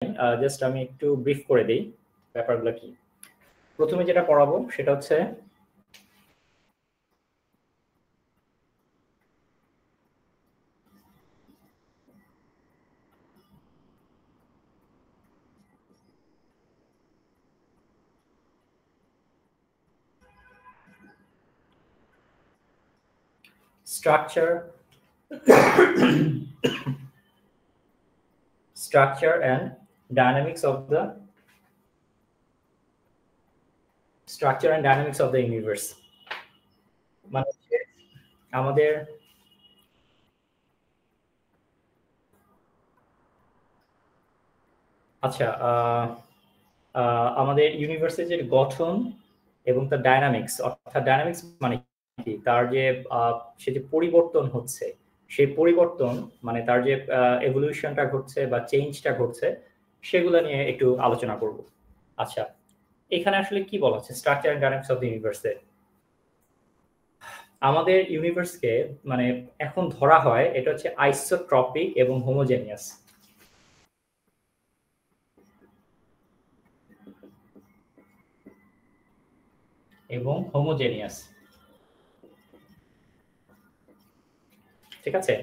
Just আমি একটু brief করে দেই ব্যাপারগুলো কি। প্রথমে যেটা পড়াবো সেটা হচ্ছে structure and dynamics of the universe। মানে আমাদের আচ্ছা আমাদের ইউনিভার্সের যে গঠন এবং তার ডায়নামিক্স, অর্থাৎ ডায়নামিক্স মানে কি, তার যে সে যে পরিবর্তন হচ্ছে, সেই পরিবর্তন মানে তার যে এভলিউশনটা ঘটছে বা চেঞ্জটা ঘটছে, সেগুলো নিয়ে একটু আলোচনা করব। আচ্ছা, এখানে আসলে কি বলা হচ্ছে structure and dynamics of the ইউনিভার্সে? আমাদের ইউনিভার্সকে মানে এখন ধরা হয় এটা হচ্ছে আইসোট্রপিক এবং হোমোজেনিয়াস। ঠিক আছে,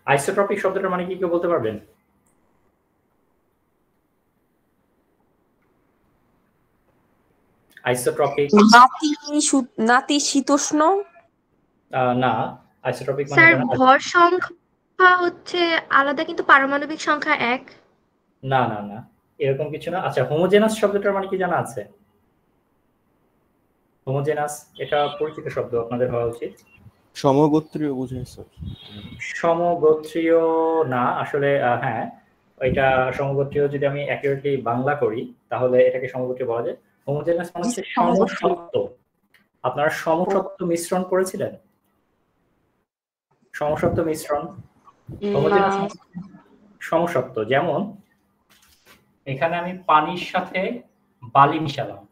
আইসোট্রপিক শব্দটার মানে কি কেউ বলতে পারবেন? আইসোট্রপিক নাতিশীতোষ্ণ না, আইসোট্রপিক মানে স্যার ভর সংখ্যা হচ্ছে আলাদা কিন্তু পারমাণবিক সংখ্যা এক। না না না, এরকম কিছু না। আচ্ছা, হোমোজেনাস শব্দটার মানে কি জানা আছে? হোমোজেনাস এটা পরিচিত শব্দ, আপনাদের হওয়া উচিত। সমগোত্রীয় বোঝায় স্যার। সমগোত্রীয় না আসলে, হ্যাঁ এটা সমগোত্রীয়। যদি আমি অ্যাকুরেটলি বাংলা করি তাহলে এটাকে সমগোত্রীয় বলা যায়। হোমোজেনাস মানে হচ্ছে সমসত্ব। আপনারা সমসত্ব মিশ্রণ করেছিলেন? সমসত্ব মিশ্রণ, হোমোজেনাস সমসত্ব। যেমন এখানে আমি পানির সাথে বালি মিশালাম,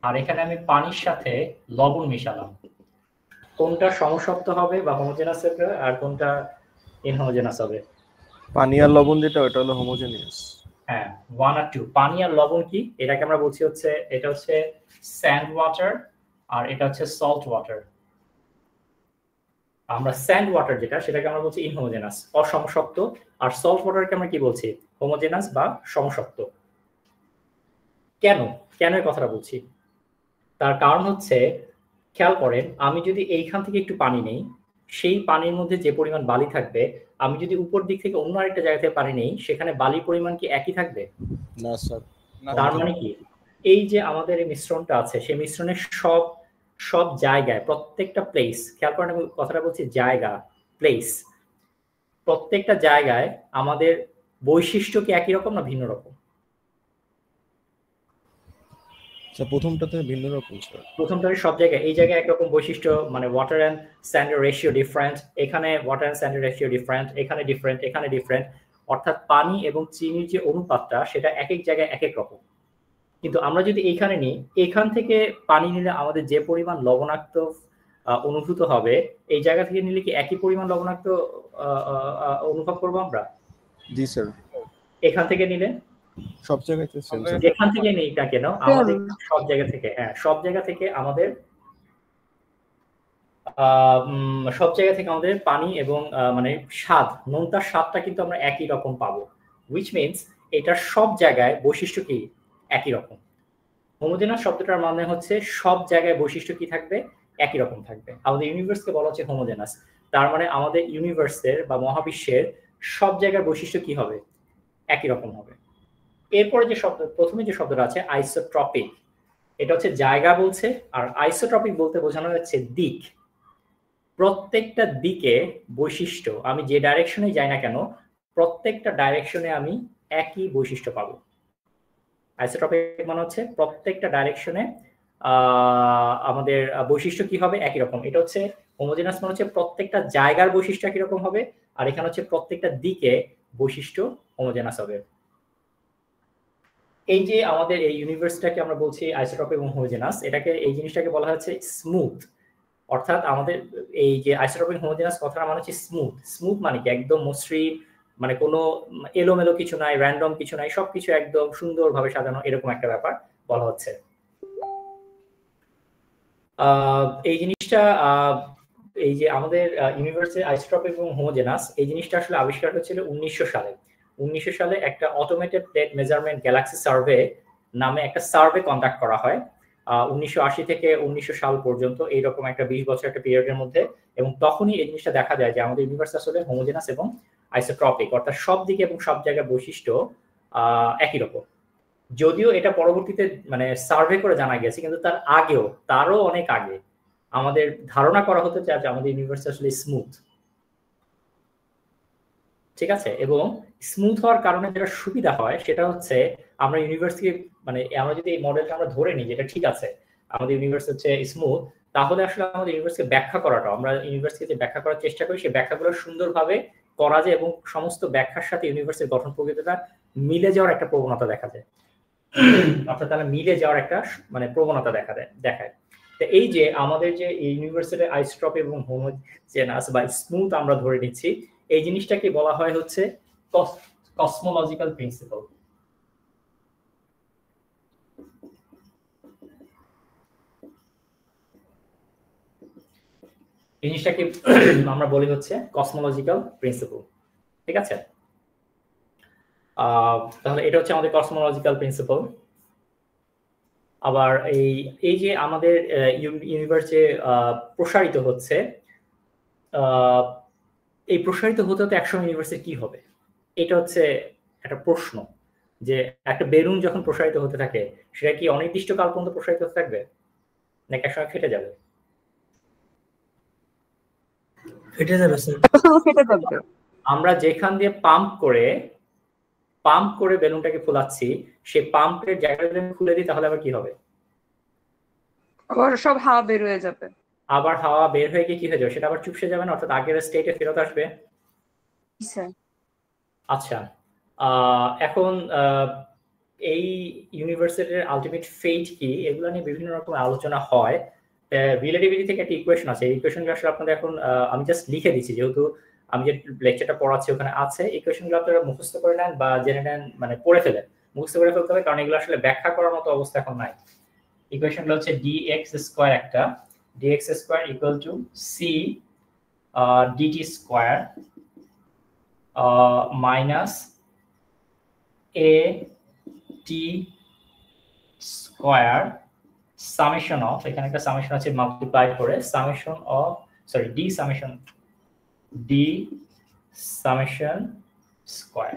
আর এখানে আমি পানির সাথে লবণ মিশালাম। কোনটা সমসত্ব হবে বা হোমোজেনাস হবে আর কোনটা ইনহোমোজেনাস হবে? পানি আর লবণ যেটা ওটা হলো হোমোজেনিয়াস। হ্যাঁ, 1 আর 2। পানি আর লবণ কি? এটাকে আমরা বলছি হচ্ছে, এটা হচ্ছে স্যান্ড ওয়াটার আর এটা হচ্ছে সল্ট ওয়াটার। আমরা স্যান্ড ওয়াটার যেটা, সেটাকে আমরা বলছি ইনহোমোজেনাস, অসমসত্ব। আর সল্ট ওয়াটারকে আমরা কি বলছি? হোমোজেনাস বা সমসত্ব। কেন কেন এই কথাটা বলছি? তার কারণ হচ্ছে, খেয়াল করেন, আমি যদি এইখান থেকে একটু পানি নেই, সেই পানির মধ্যে যে পরিমাণ বালি থাকবে, আমি যদি উপর দিক থেকে অন্য আরেকটা জায়গা থেকে পানি নেই, সেখানে বালির পরিমাণ কি একই থাকবে? না স্যার। তার মানে কি, এই যে আমাদের এই মিশ্রণটা আছে, সেই মিশ্রণের সব জায়গায়, প্রত্যেকটা প্লেস, খেয়াল করেন আমি কথাটা বলছি জায়গা, প্লেস, প্রত্যেকটা জায়গায় আমাদের বৈশিষ্ট্য কি একই রকম না ভিন্ন রকম? প্রথমটাতে ভিন্ন রকম স্যার। প্রথমটাতে সব জায়গায়, এই জায়গায় একরকম বৈশিষ্ট্য, মানে ওয়াটার অ্যান্ড স্যান্ডের রেশিও ডিফারেন্ট, এখানে ওয়াটার অ্যান্ড স্যান্ডের রেশিও ডিফারেন্ট, এখানে ডিফারেন্ট, এখানে ডিফারেন্ট। অর্থাৎ পানি এবং চিনির যে অনুপাতটা, সেটা এক এক জায়গায় এক এক রকম। কিন্তু আমরা যদি এইখানে নিই, এখান থেকে পানি নিলে আমাদের যে পরিমাণ লবণাক্ত অনুভূত হবে, এই জায়গা থেকে নিলে কি একই পরিমাণ লবণাক্ত অনুভব করবো আমরা? জি স্যার। এখান থেকে নিলে সব জায়গাতে সেম স্যার। যেখান থেকে নেই না কেন, আমাদের সব জায়গা থেকে, হ্যাঁ সব জায়গা থেকে আমাদের পানি এবং মানে স্বাদ, নোনতার স্বাদটা কিন্তু আমরা একই রকম পাবো। হুইচ মিনস এটার সব জায়গায় বৈশিষ্ট্য কি একই রকম। হোমোজেনাস শব্দটার মানে হচ্ছে সব জায়গায় বৈশিষ্ট্য কি থাকবে? একই রকম থাকবে। আমাদের ইউনিভার্সকে বলা হচ্ছে হোমোজেনাস, তার মানে আমাদের ইউনিভার্সের বা মহাবিশ্বের সব জায়গার বৈশিষ্ট্য কি হবে? একই রকম হবে। এরপরে যে শব্দ, প্রথমে যে শব্দটা আছে আইসোট্রপিক, এটা হচ্ছে জায়গা বলছে, আর আইসোট্রপিক বলতে বোঝানো হচ্ছে দিক। প্রত্যেকটা দিকে বৈশিষ্ট্য, আমি যে ডাইরেকশনে যাই না কেন, প্রত্যেকটা ডাইরেকশনে আমি একই বৈশিষ্ট্য পাবো। আইসোট্রপিক মানে হচ্ছে প্রত্যেকটা ডাইরেকশনে আমাদের বৈশিষ্ট্য কি হবে? একই রকম। এটা হচ্ছে হোমোজেনাস মানে হচ্ছে প্রত্যেকটা জায়গার বৈশিষ্ট্য একই রকম হবে, আর এখানে হচ্ছে প্রত্যেকটা দিকে বৈশিষ্ট্য হোমোজেনাস হবে। এই যে আমাদের এই ইউনিভার্সটাকে আমরা বলছি আইসোট্রপিক এবং হোমোজেনাস, এটাকে, এই জিনিসটাকে বলা হচ্ছে স্মুথ। অর্থাৎ আমাদের এই যে আইসোট্রপিক হোমোজেনাস কথাটা মানে হচ্ছে স্মুথ। স্মুথ মানে কি? একদম মসৃণ, মানে কোনো এলোমেলো কিছু নাই, র্যান্ডম কিছু নাই, সবকিছু একদম সুন্দরভাবে সাজানো, এরকম একটা ব্যাপার বলা হচ্ছে। এই জিনিসটা এই যে আমাদের ইউনিভার্সের আইসোট্রপিক এবং হোমোজেনাস, এই জিনিসটা আসলে আবিষ্কার হয়েছিল 1900 সালে। 1900 সালে একটা automated plate measurement Galaxy survey নামে একটা সার্ভে কন্ডাক্ট করা হয় 1980 থেকে 1900 সাল পর্যন্ত, এইরকম একটা 20 বছর একটা পিরিয়ডের মধ্যে। এবং তখনই এই জিনিসটা দেখা যায় যে আমাদের ইউনিভার্স আসলে হোমোজেনাস এবং আইসোট্রপিক, অর্থাৎ সব দিকে এবং সব জায়গায় বৈশিষ্ট্য একই রকম। যদিও এটা পরবর্তীতে মানে সার্ভে করে জানা গেছে, কিন্তু তার আগেও, তারও অনেক আগে আমাদের ধারণা করা হতো যে আমাদের ইউনিভার্স আসলে স্মুথ, ঠিক আছে। এবং স্মুথ হওয়ার কারণে যেটা সুবিধা হয় সেটা হচ্ছে আমরা ইউনিভার্সকে মানে আমরা যদি এই মডেলটা আমরা ধরে নিই যেটা ঠিক আছে, আমাদের ইউনিভার্স হচ্ছে স্মুথ, তাহলে আসলে আমাদের ইউনিভার্সকে ব্যাখ্যা করাটা, আমরা ইউনিভার্সকে যে ব্যাখ্যা করার চেষ্টা করি সেই ব্যাখ্যাগুলো সুন্দরভাবে করা যায় এবং সমস্ত ব্যাখ্যার সাথে ইউনিভার্সের গঠন প্রকৃতিটা মিলে যাওয়ার একটা প্রবণতা দেখা যায়, অর্থাৎ তারা মিলে যাওয়ার একটা মানে প্রবণতা দেখায়। তো এই যে আমাদের যে ইউনিভার্সের আইসোট্রপিক এবং হোমোজেনাস বা স্মুথ আমরা ধরে নিচ্ছি, এই জিনিসটাকে বলা হয় হচ্ছে কসমোলজিক্যাল প্রিন্সিপাল। এই জিনিসটাকে আমরা বলি হচ্ছে কসমোলজিক্যাল প্রিন্সিপাল, ঠিক আছে। তাহলে এটা হচ্ছে আমাদের কসমোলজিক্যাল প্রিন্সিপাল। আবার এই যে আমাদের ইউনিভার্সে প্রসারিত হচ্ছে, এই প্রসারিত হতে হতে একসময় ইউনিভার্সে কি হবে, এটা হচ্ছে একটা প্রশ্ন। যে একটা বেলুন যখন প্রসারিত হতে থাকে সেটা কি অনির্দিষ্ট কাল পর্যন্ত প্রসারিত হতে থাকবে নাকি একসময় ফেটে যাবে? ফেটে যাবে স্যার, ফেটে যাবে। আমরা যেখান দিয়ে পাম্প করে বেলুনটাকে ফুলাচ্ছি, সেই পাম্পের জায়গাটা যদি খুলে দিই তাহলে আবার কি হবে? আবার সব হাওয়া বের হয়ে যাবে। আবার হাওয়া বের হয়ে গিয়ে কি হয়ে যাবে? সেটা আবার চুপসে যাবে না, অর্থাৎ আগের স্টেটে ফেরত আসবে। আচ্ছা, এখন এই ইউনিভার্সিটির আলটিমেট ফেট কি, এগুলো নিয়ে বিভিন্ন রকম আলোচনা হয়। রিলেটিভিটি থেকে একটা ইকুয়েশন আছে, এই ইকুয়েশনগুলো আসলে আপনাদের এখন আমি জাস্ট লিখে দিচ্ছি, যেহেতু আমি যে লেকচারটা পড়াচ্ছি ওখানে আছে। ইকুয়েশনগুলো আপনারা মুখস্থ করে নেন বা জেনে নেন, মানে পড়ে ফেলেন, মুখস্থ করে ফেলতে হবে, কারণ এগুলো আসলে ব্যাখ্যা করার মতো অবস্থা এখন নাই। ইকুয়েশনগুলো হচ্ছে dx স্কয়ার, একটা dx square equal to c dt square minus a t square summation of, এখানে একটা সামেশন আছে মাল্টিপ্লাই করে, summation of sorry d summation square,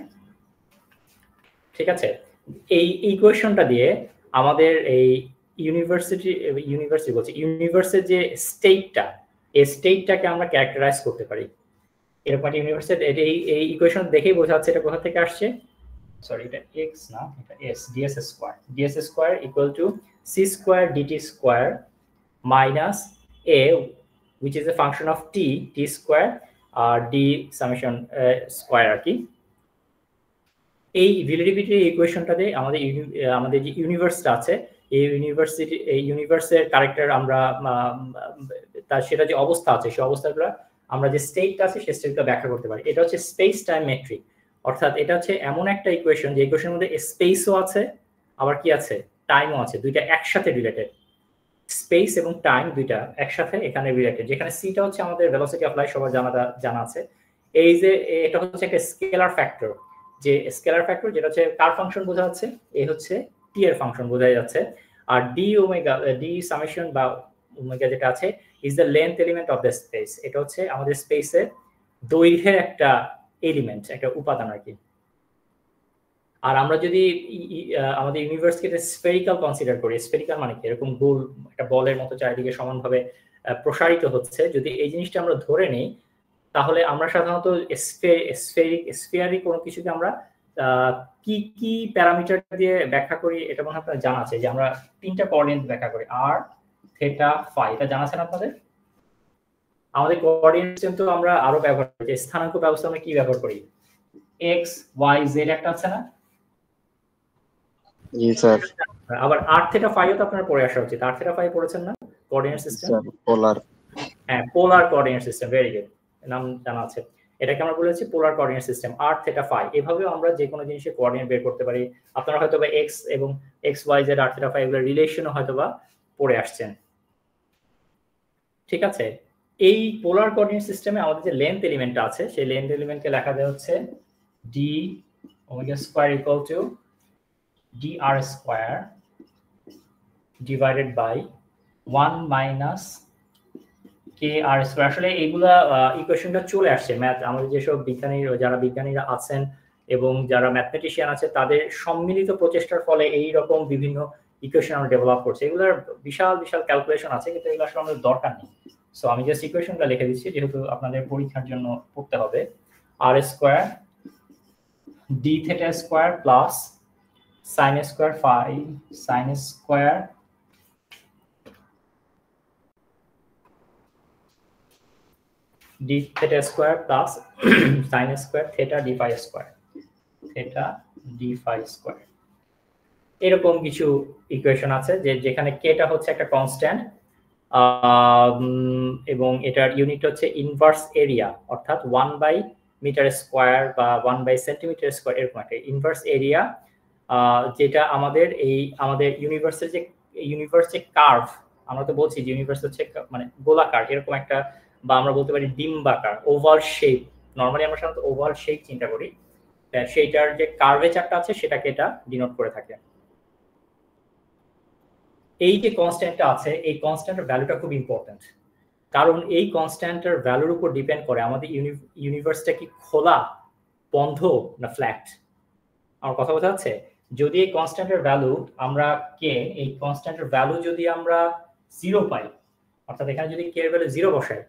ঠিক আছে। এই ইকুয়েশনটা দিয়ে আমাদের এই ইউনিভার্সের যে স্টেটটা, এই স্টেটটাকে আমরা ক্যারেক্টারাইজ করতে পারি। এরকম একটা ইউনিভার্সের এই ইকুয়েশন দেখেই বোঝা যাচ্ছে এটা কোথা থেকে আসছে। সরি, এটা x না, এটা s, ds square equal to c square dt square minus a which is a function of t square আর d সামেশন স্কয়ার আর কি। এই রিলেটিভিটি ইকুয়েশনটাতে আমাদের যে ইউনিভার্সটা আছে, এই ইউনিভার্সের ক্যারেক্টার আমরা তার সেটা যে অবস্থা আছে সেই অবস্থাগুলো আমরা যে স্টেটটা আছে সেই স্টেটটা ব্যাখ্যা করতে পারি। এটা হচ্ছে স্পেস টাইম মেট্রিক, অর্থাৎ এটা হচ্ছে এমন একটা ইকুয়েশন যে ইকুয়েশনের মধ্যে স্পেসও আছে আবার কি আছে, টাইমও আছে, দুইটা একসাথে রিলেটেড। স্পেস এবং টাইম দুইটা একসাথে এখানে রিলেটেড, যেখানে সিটা হচ্ছে আমাদের ভেলোসিটি অফ লাইট, সবার জানা আছে। এই যে এটা হচ্ছে একটা স্কেলার ফ্যাক্টর, যে স্কেলার ফ্যাক্টর যেটা হচ্ছে কার ফাংশন বোঝা যাচ্ছে, এই হচ্ছে টি এর ফাংশন বোঝা যাচ্ছে। আর ডি সামেশন বা ওমেগা যেটা আছে is the length element of the space, এটা হচ্ছে আমাদের স্পেসের দৈর্ঘ্যের একটা এলিমেন্ট, একটা উপাদান আর কি। আর আমরা যদি আমাদের ইউনিভার্সকে স্ফেরিক্যাল কনসিডার করি, স্ফেরিক্যাল মানে কি, এরকম গোল একটা বলের মতো চারিদিকে সমানভাবে প্রসারিত হচ্ছে, যদি এই জিনিসটা আমরা ধরে নিই, তাহলে আমরা সাধারণত স্ফিয়ারিক কোনো কিছুকে আমরা কি কি প্যারামিটার দিয়ে ব্যাখ্যা করি, এটা মনে হয় আপনার জানা আছে, যে আমরা তিনটা কোঅর্ডিনেট ব্যাখ্যা করি, আর থিটা ফাই, এটা জানা আছে আপনাদের। আমাদের কোঅর্ডিনেট সিস্টেম তো আমরা আরো ব্যবহার করি, যে স্থানাঙ্ক ব্যবস্থা আমরা কি ব্যবহার করি, এক্স ওয়াই জেড একটা আছে না? জি স্যার। আবার আর থিটা ফাইও তো আপনারা পড়ে আসা উচিত, আর থিটা ফাই পড়েছেন না? কোঅর্ডিনেট সিস্টেম, পোলার, হ্যাঁ polar coordinate system, very good, নাম জানা আছে। এটাকে আমরা বলেছি polar coordinate system r theta phi. এভাবেও আমরা যে কোনো জিনিসের কোঅর্ডিনেট বের করতে পারি। আপনারা হয়তোবা x এবং x y z r theta phi এগুলোর রিলেশনও হয়তোবা পড়ে আসছেন। ঠিক আছে, এই পোলার কোঅর্ডিনেট সিস্টেমে আমাদের যে লেন্থ এলিমেন্টটা আছে সেই লেন্থ এলিমেন্টকে লেখা যায় হচ্ছে d omega square equal to dr square divided by 1 minus K R square. আসলে এইগুলা ইকুয়েশনটা চলে আসছে ম্যাথ আমাদের যেসব যারা বিজ্ঞানীরা আছেন এবং যারা ম্যাথমেটিশিয়ান আছে তাদের সম্মিলিত প্রচেষ্টার ফলে এই রকম বিভিন্ন ইকুয়েশন আমরা ডেভেলপ করছি। এগুলোর বিশাল বিশাল ক্যালকুলেশন আছে কিন্তু এগুলো আসলে আমাদের দরকার নেই। সো আমি জাস্ট ইকুয়েশনটা লিখে দিচ্ছি যেহেতু আপনাদের পরীক্ষার জন্য পড়তে হবে। R square D theta square plus sine square phi sine square d theta square plus sin square theta d phi square theta d phi square। এরকম কিছু ইকুয়েশন আছে যেখানে k টা হচ্ছে একটা কনস্ট্যান্ট এবং এটার ইউনিট হচ্ছে ইনভার্স এরিয়া অর্থাৎ 1 বাই মিটার স্কয়ার বা 1 বাই সেন্টিমিটার স্কয়ার এরকম একটা ইনভার্স এরিয়া, যেটা আমাদের ইউনিভার্স যে কার্ভ আমরা তো বলছি যে ইউনিভার্স হচ্ছে মানে গোলাকার এরকম একটা, বা আমরা বলতে পারি ডিম্বাকার ওভাল শেপ। নরমালি আমরা সাধারণত ওভাল শেপ চিন্তা করি, সেইটার যে কার্ভেচারটা আছে সেটাকে এটা ডিনোট করে থাকে। এই যে কনস্ট্যান্টটা আছে এই কনস্ট্যান্টের ভ্যালুটা খুব ইম্পর্টেন্ট, কারণ এই কনস্ট্যান্টের ভ্যালুর উপর ডিপেন্ড করে আমাদের ইউনিভার্সটা কি খোলা, বন্ধ না ফ্ল্যাট। আমার কথা বোঝা যাচ্ছে? যদি এই কনস্ট্যান্টের ভ্যালু আমরা এই কনস্ট্যান্টের ভ্যালু যদি আমরা 0 পাই, অর্থাৎ এখানে যদি কে এর ভ্যালু 0 বসাই,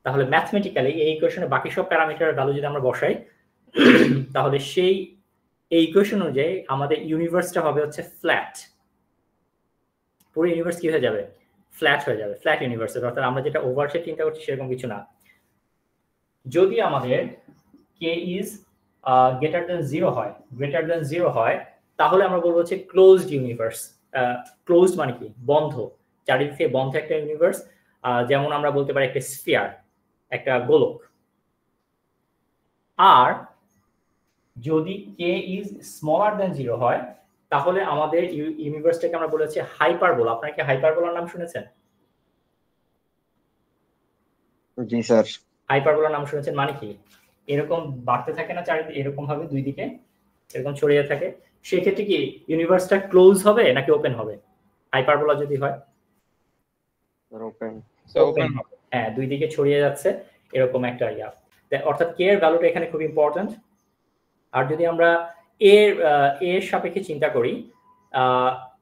তাহলে ম্যাথমেটিক্যালি এই ইকুয়েশনে বাকি সব প্যারামিটারের ভ্যালু যদি আমরা বসাই তাহলে এই ইকুয়েশন অনুযায়ী আমাদের ইউনিভার্সটা হবে হচ্ছে ফ্ল্যাট। পুরো ইউনিভার্স কি হয়ে যাবে? ফ্ল্যাট হয়ে যাবে, ফ্ল্যাট ইউনিভার্স। অর্থাৎ আমরা যেটা ওভাল শেপ চিন্তা করছি সেরকম কিছু না। যদি আমাদের কে ইজ গ্রেটার দ্যান 0 হয় তাহলে আমরা বলবো হচ্ছে ক্লোজড ইউনিভার্স। ক্লোজড মানে কি? বন্ধ, চারিদিকে বন্ধ একটা ইউনিভার্স। যেমন আমরা বলতে পারি একটা স্ফিয়ার, একটা গোলক। আর যদি কে ইজ স্মলার দ্যান 0 হয় তাহলে আমাদের ইউনিভার্সটাকে আমরা বলেছি হাইপারবোলা। আপনারা কি হাইপারবোলার নাম শুনেছেন? জি স্যার। হাইপারবোলার নাম শুনেছেন মানে কি? এরকম বাড়তে থাকে না চারিদিকে, এরকম ভাবে দুই দিকে এরকম ছড়িয়ে থাকে। সেই ক্ষেত্রে কি ইউনিভার্সটা ক্লোজ হবে নাকি ওপেন হবে? হাইপারবোলা যদি হয় ওপেন। হ্যাঁ, দুই দিকে ছড়িয়ে যাচ্ছে এরকম একটা ইয়া। অর্থাৎ কে এর ভ্যালুটা এখানে খুব ইম্পর্টেন্ট। আর যদি আমরা এর সাপেক্ষে চিন্তা করি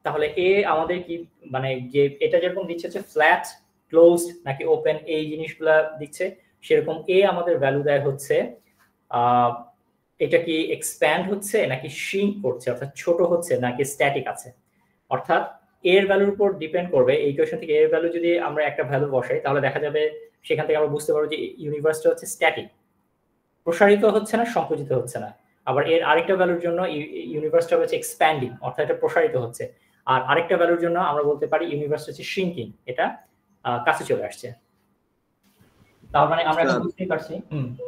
তাহলে এ আমাদের কি মানে যে এটা যেরকম দিচ্ছে হচ্ছে ফ্ল্যাট, ক্লোজড নাকি ওপেন এই জিনিসগুলা দিচ্ছে, সেরকম এ আমাদের ভ্যালু দেয় হচ্ছে এটা কি এক্সপ্যান্ড হচ্ছে নাকি শ্রিঙ্ক করছে, অর্থাৎ ছোট হচ্ছে নাকি স্ট্যাটিক আছে। অর্থাৎ এর ভ্যালুর উপর ডিপেন্ড করবে। এই ইকুয়েশন থেকে এর ভ্যালু যদি আমরা একটা ভ্যালু বসাই তাহলে দেখা যাবে সেখান থেকে আমরা বুঝতে পারবো যে ইউনিভার্সটা হচ্ছে স্ট্যাটিক, প্রসারিত হচ্ছে না, সংকুচিত হচ্ছে না। আবার এর আরেকটা ভ্যালুর জন্য ইউনিভার্সটা হচ্ছে এক্সপ্যান্ডিং, অর্থাৎ এটা প্রসারিত হচ্ছে। আর আরেকটা ভ্যালুর জন্য আমরা বলতে পারি ইউনিভার্সটা হচ্ছে শ্রিঙ্কিং, এটা কাছে চলে আসছে। তার মানে আমরা এখন বুঝতেই পারছি।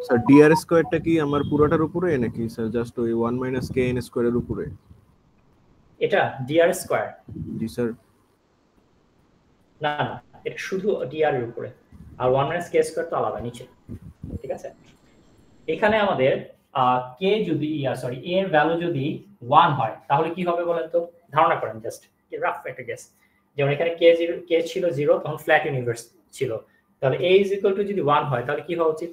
স্যার dr স্কয়ারটা কি আমার পুরোটার উপরে নাকি স্যার জাস্ট ওই 1 - kn স্কয়ারের উপরে? এটা dr স্কয়ার। জি স্যার। না না, এটা শুধু dr এর উপরে, আর 1 - k স্কয়ার তো আলাদা নিচে। ঠিক আছে, এখানে আমাদের কে যদি এর ভ্যালু যদি 1 হয় তাহলে কি হবে বলেন তো? ধারণা করেন, জাস্ট রাফ একটা গেস। যেমন এখানে কে ছিল 0, তখন ফ্ল্যাট ইউনিভার্স ছিল। তাহলে a = যদি 1 হয় তাহলে কি হওয়া উচিত?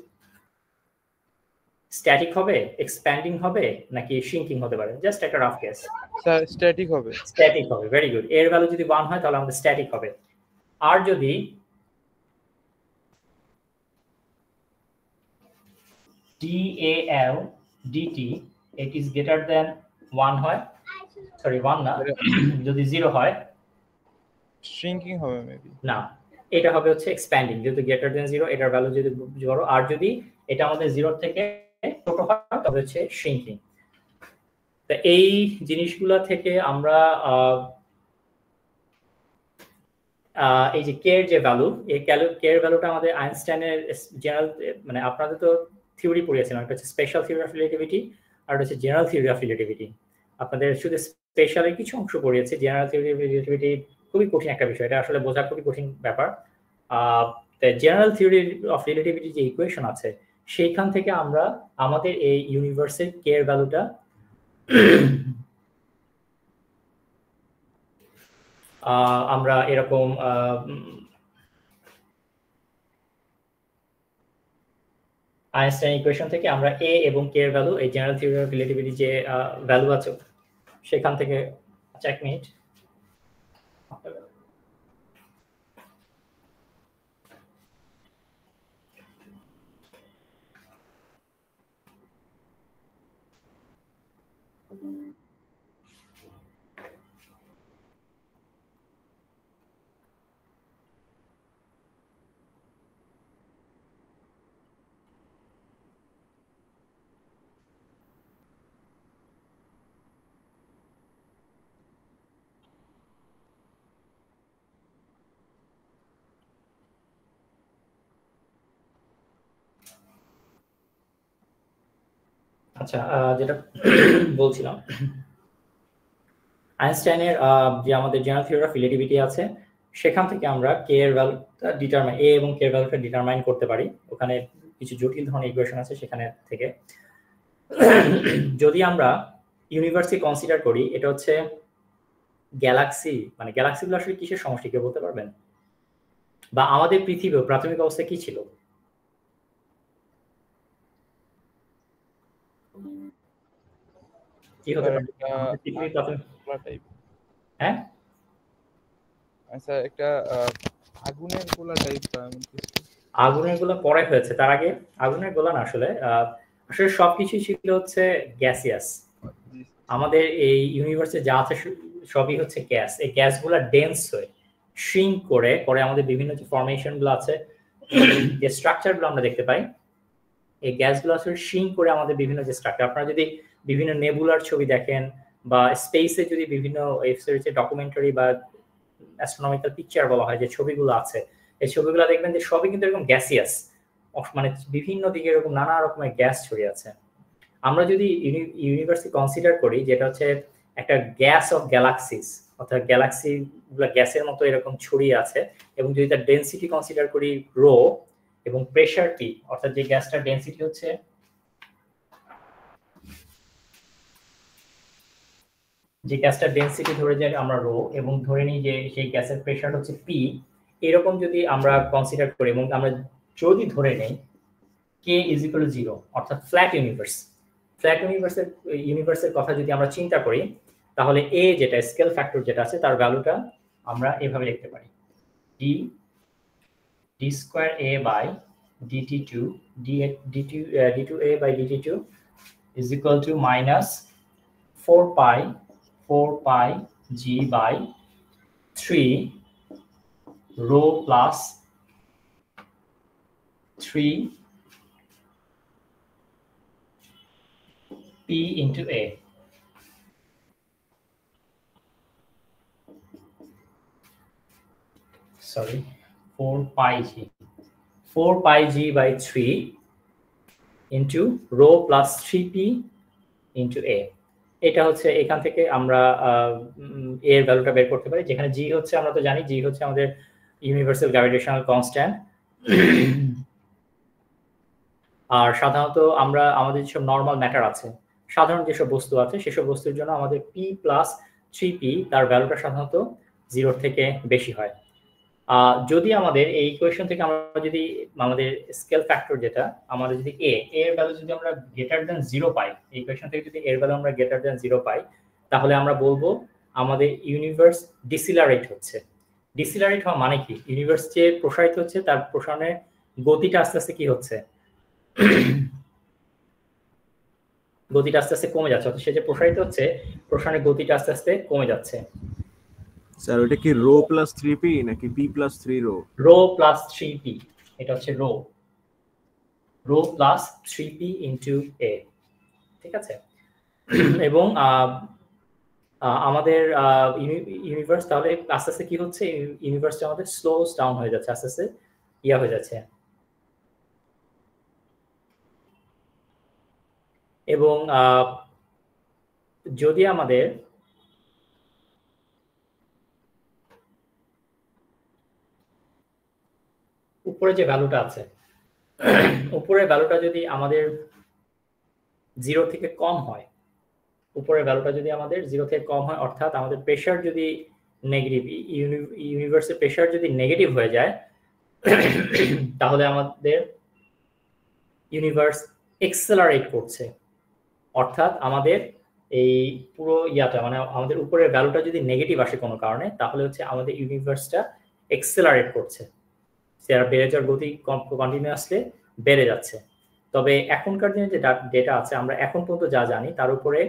স্ট্যাটিক হবে, এক্সপ্যান্ডিং হবে নাকি শ্রিঙ্কিং হতে পারে? জাস্ট একটা রাফ গেস। স্যার স্ট্যাটিক হবে। স্ট্যাটিক হবে, ভেরি গুড। এর ভ্যালু যদি 1 হয় তাহলে আমাদের স্ট্যাটিক হবে। আর যদি dAl dt it is greater than 1 হয়, সরি 1 না, যদি 0 হয় শ্রিঙ্কিং হবে মেবি। না, এটা হবে হচ্ছে এক্সপ্যান্ডিং, যেহেতু গ্রেটার দ্যান 0 এটার ভ্যালু যদি বড়। আর যদি এটা আমাদের 0 থেকে ছোট হয় তবে হচ্ছে শ্রিঙ্কিং। তো এই জিনিসগুলা থেকে আমরা এই যে কে এর যে ভ্যালু, এই কে এর ভ্যালুটা আমাদের আইনস্টাইনের জেনারেল, মানে আপনাদের তো থিওরি পড়িয়েছিলাম, একটা হচ্ছে স্পেশাল থিওরি অফ রিলেটিভিটি আর একটা হচ্ছে জেনারেল থিওরি অফ রিলেটিভিটি। আপনাদের শুধু স্পেশালের কিছু অংশ পড়িয়েছে, জেনারেল থিওরি অফ রিলেটিভিটি খুবই কঠিন একটা বিষয়, এটা আসলে বোঝা খুবই কঠিন ব্যাপার। জেনারেল থিওরি অফ রিলেটিভিটি যে ইকুয়েশন আছে সেইখান থেকে আমরা আমাদের এই ইউনিভার্সের কে এর ভ্যালুটা আমরা এরকম আইনস্টাইন ইকুয়েশন থেকে আমরা এ এবং কে এর ভ্যালু, এই জেনারেল থিওরি অফ রিলেটিভিটি যে ভ্যালু আছে সেখান থেকে, আচ্ছা এক মিনিট, আচ্ছা যেটা বলছিলাম, আইনস্টাইনের যে আমাদের জেনারেল থিওরি অফ রিলেটিভিটি আছে সেখান থেকে আমরা কে এর ভ্যালুটা ডিটারমাইন, এ এবং কে এর ভ্যালুটা ডিটারমাইন করতে পারি। ওখানে কিছু জটিল ধরনের ইকুয়েশন আছে সেখানে থেকে। যদি আমরা ইউনিভার্সকে কনসিডার করি, এটা হচ্ছে গ্যালাক্সি, মানে গ্যালাক্সিগুলো আসলে কিসের সমষ্টি কেউ বলতে পারবেন? বা আমাদের পৃথিবীর প্রাথমিক অবস্থা কি ছিল? কি হতে পারে পৃথিবীর প্রাথমিক? হ্যাঁ আচ্ছা, একটা আগুনের গোলা টাইপ বা এমন কিছু। আগুনের গোলা পরে হয়েছে, তার আগে আগুনের গোলা না, আসলে আসলে সবকিছুই ছিল হচ্ছে গ্যাসিয়াস। আমাদের এই ইউনিভার্সে যা আছে সবই হচ্ছে গ্যাস। এই গ্যাসগুলো ডেন্স হয়ে শ্রিঙ্ক করে পরে আমাদের বিভিন্ন যে ফরমেশনগুলো আছে, যে স্ট্রাকচারগুলো আমরা দেখতে পাই, এই গ্যাসগুলো আসলে শ্রিঙ্ক করে আমাদের বিভিন্ন যে স্ট্রাকচার, আপনারা যদি বিভিন্ন নেবুলার ছবি দেখেন বা স্পেসে যদি বিভিন্ন ডকুমেন্টারি বা অ্যাস্ট্রোনমিক্যাল পিকচার বলা হয় যে ছবিগুলো আছে, এই ছবিগুলো দেখবেন যে সবই কিন্তু এরকম গ্যাসিয়াস, মানে বিভিন্ন দিকে এরকম নানা রকমের গ্যাস ছড়িয়ে আছে। আমরা যদি ইউনিভার্সকে কনসিডার করি যেটা হচ্ছে একটা গ্যাস অফ গ্যালাক্সিস, অর্থাৎ গ্যালাক্সি গুলা গ্যাসের মতো এরকম ছড়িয়ে আছে, এবং যদি তার ডেনসিটি কনসিডার করি রো এবং প্রেসার টি, অর্থাৎ যে গ্যাসটার ডেনসিটি হচ্ছে ধরে যাই আমরা রো, এবং ধরে নিই যে সেই গ্যাসের প্রেসার হচ্ছে পি, এরকম যদি আমরা কনসিডার করি এবং আমরা যদি ধরে নেই কে ইজ ইকুয়াল টু 0, অর্থাৎ ফ্ল্যাট ইউনিভার্সের কথা যদি আমরা চিন্তা করি, তাহলে এ যেটা স্কেল ফ্যাক্টর যেটা আছে তার ভ্যালুটা আমরা এভাবে লিখতে পারি, D square A by dt2 d2a by dt2 is equal to minus 4 pi g by 3 rho plus 3 p into a. Sorry, 4 pi g by 3 into rho plus 3p into a. এটা হচ্ছে এখান থেকে আমরা এর ভ্যালুটা বের করতে পারি, যেখানে জি হচ্ছে, আমরা তো জানি জি হচ্ছে আমাদের ইউনিভার্সাল গ্র্যাভিটেশনাল কনস্ট্যান্ট। আর সাধারণত আমরা আমাদের যেসব নর্মাল ম্যাটার আছে, সাধারণ যেসব বস্তু আছে সেসব বস্তুর জন্য আমাদের p প্লাস 3p তার ভ্যালুটা সাধারণত 0 থেকে বেশি হয়। যদি আমাদের এই ইকুয়েশন থেকে আমরা যদি আমাদের স্কেল ফ্যাক্টর যেটা আমাদের যদি এর ভ্যালু যদি আমরা গ্রেটার দ্যান 0 পাই, এই ইকুয়েশন থেকে যদি এর ভ্যালু আমরা গ্রেটার দ্যান 0 পাই, তাহলে আমরা বলবো আমাদের ইউনিভার্স ডিসিলারেট হচ্ছে। ডিসিলারেট হওয়া মানে কি? ইউনিভার্স যে প্রসারিত হচ্ছে তার প্রসারণের গতিটা আস্তে আস্তে কি হচ্ছে, গতিটা আস্তে আস্তে কমে যাচ্ছে, অর্থাৎ সে যে প্রসারিত হচ্ছে প্রসারণের গতিটা আস্তে আস্তে কমে যাচ্ছে। স্যার ওটা কি রো প্লাস 3p নাকি p plus 3 rho? Rho plus 3p, এটা হচ্ছে rho plus 3p into a, ঠিক আছে? এবং আমাদের ইউনিভার্স তাহলে আস্তে আস্তে কি হচ্ছে, ইউনিভার্সটা আমাদের স্লোস ডাউন হয়ে যাচ্ছে, আস্তে আস্তে হয়ে যাচ্ছে। এবং যদি আমাদের উপরে যে ভ্যালুটা আছে, উপরের ভ্যালুটা যদি আমাদের 0 থেকে কম হয়, উপরের ভ্যালুটা যদি আমাদের 0 থেকে কম হয়, অর্থাৎ আমাদের প্রেসার যদি নেগেটিভ, ইউনিভার্সের প্রেসার যদি নেগেটিভ হয়ে যায়, তাহলে আমাদের ইউনিভার্স এক্সেলারেট করছে। অর্থাৎ আমাদের এই পুরো ইয়াটা মানে আমাদের উপরের ভ্যালুটা যদি নেগেটিভ আসে কোনো কারণে, তাহলে হচ্ছে আমাদের ইউনিভার্সটা এক্সেলারেট করছে, সেটা বেড়ে যাওয়ার গতি কন্টিনিউয়াসলি বেড়ে যাচ্ছে। তবে এখনকার দিনে যে ডেটা আছে, আমরা এখন পর্যন্ত যা জানি তার উপরে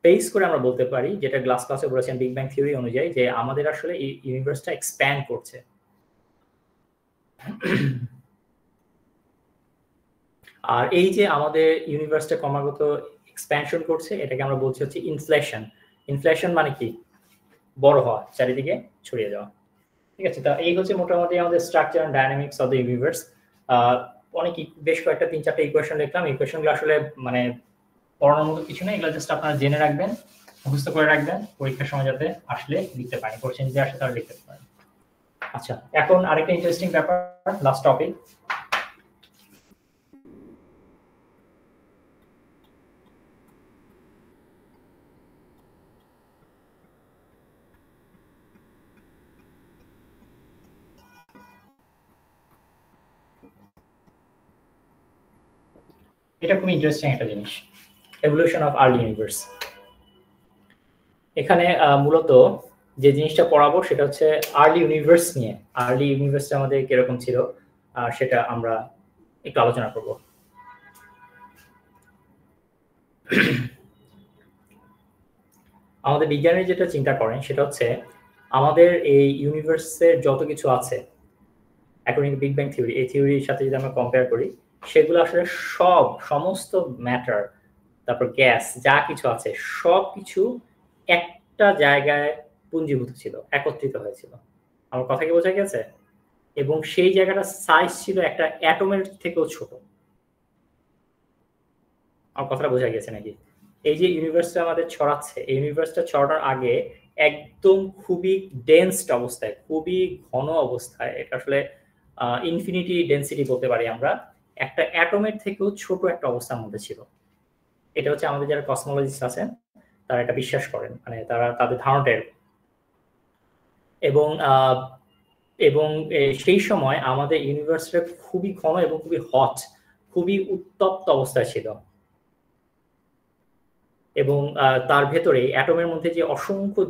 বেস করে আমরা বলতে পারি, যেটা গ্লাস ক্লাসে বলেছেন বিগ ব্যাং থিওরি অনুযায়ী, যে আমাদের আসলে এই ইউনিভার্সটা এক্সপ্যান্ড করছে। আর এই যে আমাদের ইউনিভার্সটা ক্রমাগত এক্সপ্যানশন করছে, এটাকে আমরা বলছি হচ্ছে ইনফ্লেশন। ইনফ্লেশন মানে কি? বড় হওয়া, চারিদিকে ছড়িয়ে যাওয়া। ঠিক আছে, তা এই হচ্ছে মোটামুটি আমাদের structure and dynamics of the universe. অনেক বেশ কয়েকটা 3-4টা ইকুয়েশন লিখলাম। ইকুয়েশনগুলো আসলে মানে পড়ানোর মতো কিছু নেই, এগুলো জাস্ট আপনারা জেনে রাখবেন, মুখস্থ করে রাখবেন, পরীক্ষার সময় যাতে আসলে লিখতে পারেন, কোশ্চেন যদি আসে তাহলে লিখতে পারেন। আচ্ছা, এখন আরেকটা ইন্টারেস্টিং ব্যাপার, লাস্ট টপিক। এটা খুব ইন্টারেস্টিং একটা জিনিস, এভলিউশন অফ আর্লি ইউনিভার্স। এখানে মূলত যে জিনিসটা পড়াবো সেটা হচ্ছে আর্লি ইউনিভার্স নিয়ে। আর্লি ইউনিভার্সটা আমাদের কিরকম ছিল সেটা আমরা একটু আলোচনা করব। আমাদের বিজ্ঞানী যেটা চিন্তা করেন সেটা হচ্ছে আমাদের এই ইউনিভার্সের যত কিছু আছে according to big bang theory, এই থিওরির সাথে যদি আমরা কম্পেয়ার করি, সেগুলো আসলে সমস্ত ম্যাটার, তারপর গ্যাস, যা কিছু আছে সব কিছু একটা জায়গায় পুঞ্জীভূত ছিল, একত্রিত হয়েছিল। আমার কথা কি বোঝা গেছে? এবং সেই জায়গাটা সাইজ ছিল একটা অ্যাটমের থেকেও ছোট। আমার কথাটা বোঝা গেছে নাকি? এই যে ইউনিভার্সটা আমাদের ছড়াচ্ছে, এই ইউনিভার্সটা ছড়ানোর আগে একদম খুবই ডেন্সড অবস্থায়, খুবই ঘন অবস্থায়, এটা আসলে ইনফিনিটি ডেন্সিটি বলতে পারি আমরা, একটা অ্যাটমের থেকেও ছোট একটা অবস্থার মধ্যে ছিল। এটা হচ্ছে আমাদের যারা কসমোলজিস্ট আছেন তারা এটা বিশ্বাস করেন, মানে তারা তাদের ধারণাটা। এবং সেই সময় আমাদের ইউনিভার্সটা খুবই ঘন এবং খুবই হট, খুবই উত্তপ্ত অবস্থায় ছিল। এবং তার ভেতরে অ্যাটমের মধ্যে যে অসংখ্য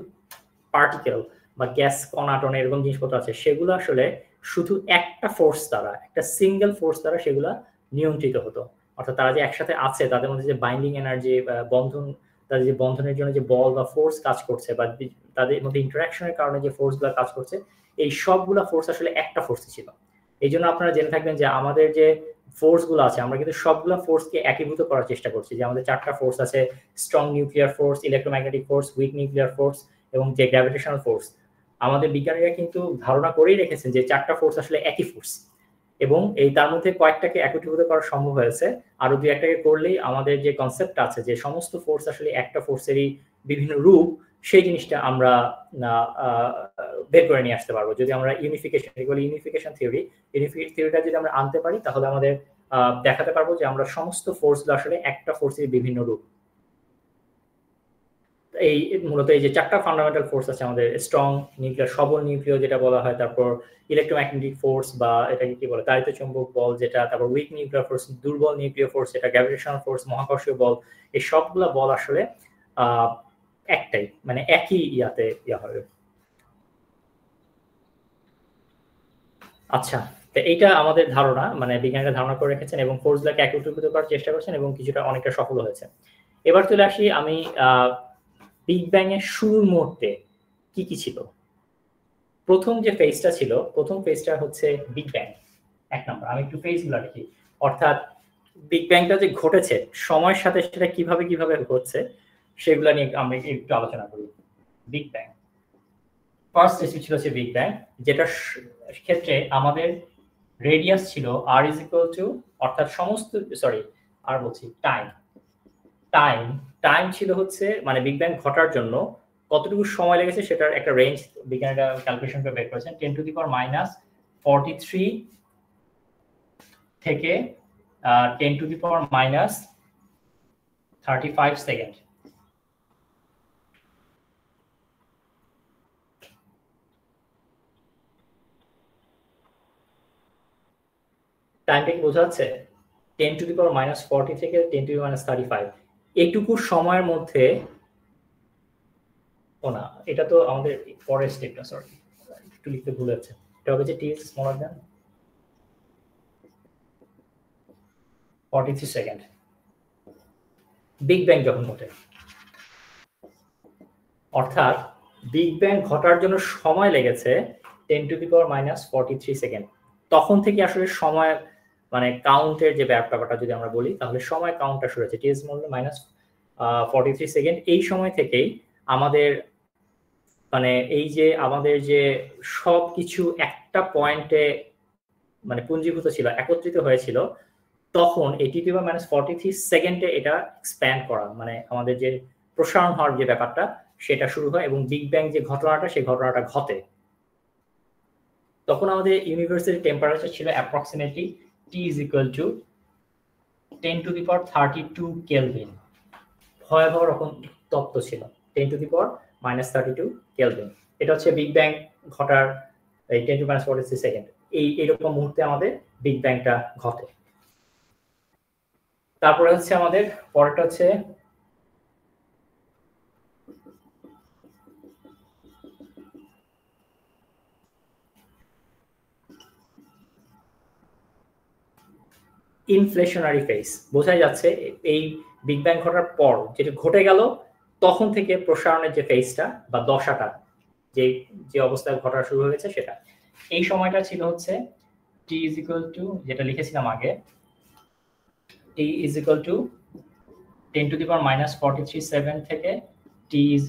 পার্টিকেল বা গ্যাস কণাটন এরকম জিনিসপত্র আছে, সেগুলো আসলে শুধু একটা ফোর্স দ্বারা, একটা সিঙ্গেল ফোর্স দ্বারা সেগুলা নিয়ন্ত্রিত হতো। অর্থাৎ তারা যে একসাথে আছে, তাদের মধ্যে যে বাইন্ডিং এনার্জি, বন্ধন, তাদের যে বন্ধনের জন্য যে বল বা ফোর্স কাজ করছে, বা তাদের মধ্যে ইন্টারাকশনের কারণে যে ফোর্সগুলো কাজ করছে, এই সবগুলা ফোর্স আসলে একটা ফোর্সই ছিল। এই জন্য আপনারা জেনে থাকবেন যে আমাদের যে ফোর্সগুলো আছে, আমরা কিন্তু সবগুলো ফোর্সকে একীভূত করার চেষ্টা করছি। যে আমাদের 4টা ফোর্স আছে, strong nuclear force, electromagnetic force, week nuclear force এবং যে গ্র্যাভিটেশনাল ফোর্স। আমাদের বিজ্ঞানীরা কিন্তু ধারণা করেই রেখেছেন যে 4টা ফোর্স আসলে একই ফোর্স, এবং এই তার মধ্যে কয়েকটাকে একত্রিত করা সম্ভব হয়েছে। আরো 2-1টাকে করলেই আমাদের যে কনসেপ্টটা আছে যে সমস্ত ফোর্স আসলে একটা ফোর্সেরই বিভিন্ন রূপ, সেই জিনিসটা আমরা বের করে নিয়ে আসতে পারবো যদি আমরা ইউনিফিকেশন থিওরিটা যদি আমরা আনতে পারি, তাহলে আমাদের দেখাতে পারবো যে আমরা সমস্ত ফোর্সগুলো আসলে একটা ফোর্সের বিভিন্ন রূপ। এই মূলত এই যে 4টা ফান্ডামেন্টাল ফোর্স আছে আমাদের, স্ট্রং নিউক্লিয়ার, সবল নিউক্লিয় যেটা বলা হয়, তারপর ইলেকট্রোম্যাগনেটিক ফোর্স বা এটাকে কি বলে তাড়িত চৌম্বক বল যেটা, তারপর উইক নিউক্লিয়ার ফোর্স, দুর্বল নিউক্লিয় ফোর্স যেটা, গ্র্যাভিটেশনাল ফোর্স, মহাকর্ষীয় বল, এই সবগুলা বল আসলে একটাই, মানে একই ইয়াতে হবে। আচ্ছা, তো এইটা আমাদের ধারণা, মানে বিজ্ঞানীরা ধারণা করে রেখেছেন এবং ফোর্সগুলোকে একত্রিত করার চেষ্টা করছেন এবং কিছুটা অনেকটা সফল হয়েছে। এবার চলে আসি আমি বিগ ব্যাং এর শুরুর মুহূর্তে কি কি ছিল। প্রথম যে ফেজটা ছিল, প্রথম ফেজটা হচ্ছে বিগ ব্যাং 1 নম্বর। আমি একটু ফেজগুলো লিখি, অর্থাৎ বিগ ব্যাংটা যে ঘটেছে সময়ের সাথে সেটা কিভাবে ঘটছে সেগুলো নিয়ে আমরা একটু আলোচনা করি। বিগ ব্যাং ফার্স্ট স্টেজ ছিল হচ্ছে বিগ ব্যাং, যেটার ক্ষেত্রে আমাদের রেডিয়াস ছিল r = অর্থাৎ আর বলছি টাইম টাইম টাইম ছিল হচ্ছে মানে বিগ ব্যাং ঘটার জন্য কতটুকু সময় লেগেছে সেটার একটা রেঞ্জ বিজ্ঞানীরা ক্যালকুলেশন করে বের করেছেন 10⁻⁻43 থেকে 10⁻⁻35 সেকেন্ড। টাইমটা কি বোঝা যাচ্ছে? 10⁻⁻40 থেকে 10⁻⁻35 এইটুকু সময়ের মধ্যে ও না, এটা তো আমাদের পরের স্টেপটা, সরি একটু লিখতে ভুল হচ্ছে। এটা হবে যে t is smaller than 43 second big bang যখন ঘটে, অর্থাৎ বিগ ব্যাং ঘটার জন্য সময় লেগেছে 10⁻⁻43 সেকেন্ড। তখন থেকে আসলে সময় মানে কাউন্টের যে ব্যাপারটা যদি আমরা বলি তাহলে সময় কাউন্টটা শুরু হয়েছে t is smaller than -43 second. এই সময় থেকেই আমাদের মানে এই যে আমাদের যে সব কিছু একটা পয়েন্টে মানে পুঞ্জীভূত ছিল, একত্রিত হয়েছিল, তখন এই t⁻⁻43 সেকেন্ডে এটা এক্সপ্যান্ড করা মানে আমাদের যে প্রসারণ হওয়ার যে ব্যাপারটা সেটা শুরু হয় এবং বিগ ব্যাং যে ঘটনাটা সেই ঘটনাটা ঘটে। তখন আমাদের ইউনিভার্সের টেম্পারেচার ছিল approximately t is equal to 10⁻32 kelvin. ভয়াবহ রকম তত্ত্ব ছিল 10⁻⁻32 কেলভিন। এটা হচ্ছে বিগ ব্যাং ঘটার এই 10⁻43 সেকেন্ড এইরকম মুহূর্তে আমাদের বিগ ব্যাংটা ঘটে। তারপরে হচ্ছে আমাদের পরেরটা হচ্ছে ইনফ্লেশনারি ফেজ। বোঝাই যাচ্ছে এই বিগ ব্যাং ঘটার পর যেটা ঘটে গেল তখন থেকে প্রসারণের যে ফেজটা বা দশাটা যে যে অবস্থায় ঘটা শুরু হয়েছে সেটা এই সময়টা ছিল হচ্ছে t is equal to যেটা লিখেছিলাম আগে t is equal to 10⁻⁻43 থেকে t is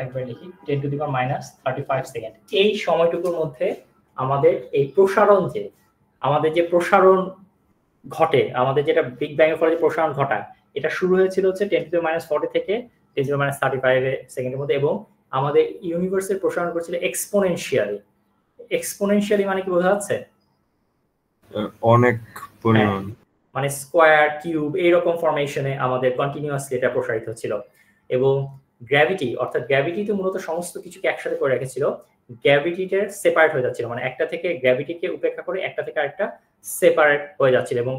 একবার লিখি 10⁻⁻35 সেকেন্ড। এই সময়টুকুর মধ্যে আমাদের এই প্রসারণ যে আমাদের যে প্রসারণ ঘটে, আমাদের যেটা বিগ ব্যাং এর ফলে যে প্রসারণ ঘটায়, এটা শুরু হয়েছিল হচ্ছে 10⁻40 থেকে 10⁻35 সেকেন্ডের মধ্যে এবং আমাদের ইউনিভার্সের প্রসারণ করছিল এক্সপোনেনশিয়ালি। এক্সপোনেনশিয়ালি মানে কি বোঝা যাচ্ছে? অনেক পরিমাণ মানে স্কয়ার কিউব এইরকম ফরমেশনে আমাদের কন্টিনিউয়াসলি এটা প্রসারিত হচ্ছিল এবং গ্র্যাভিটি অর্থাৎ গ্র্যাভিটি তো মূলত সমস্ত কিছুকে একসাথে করে রেখেছিল, গ্র্যাভিটিটা সেপারেট হয়ে যাচ্ছিল মানে একটা থেকে গ্র্যাভিটিকে উপেক্ষা করে একটা থেকে আরেকটা সেপারেট হয়ে যাচ্ছিল এবং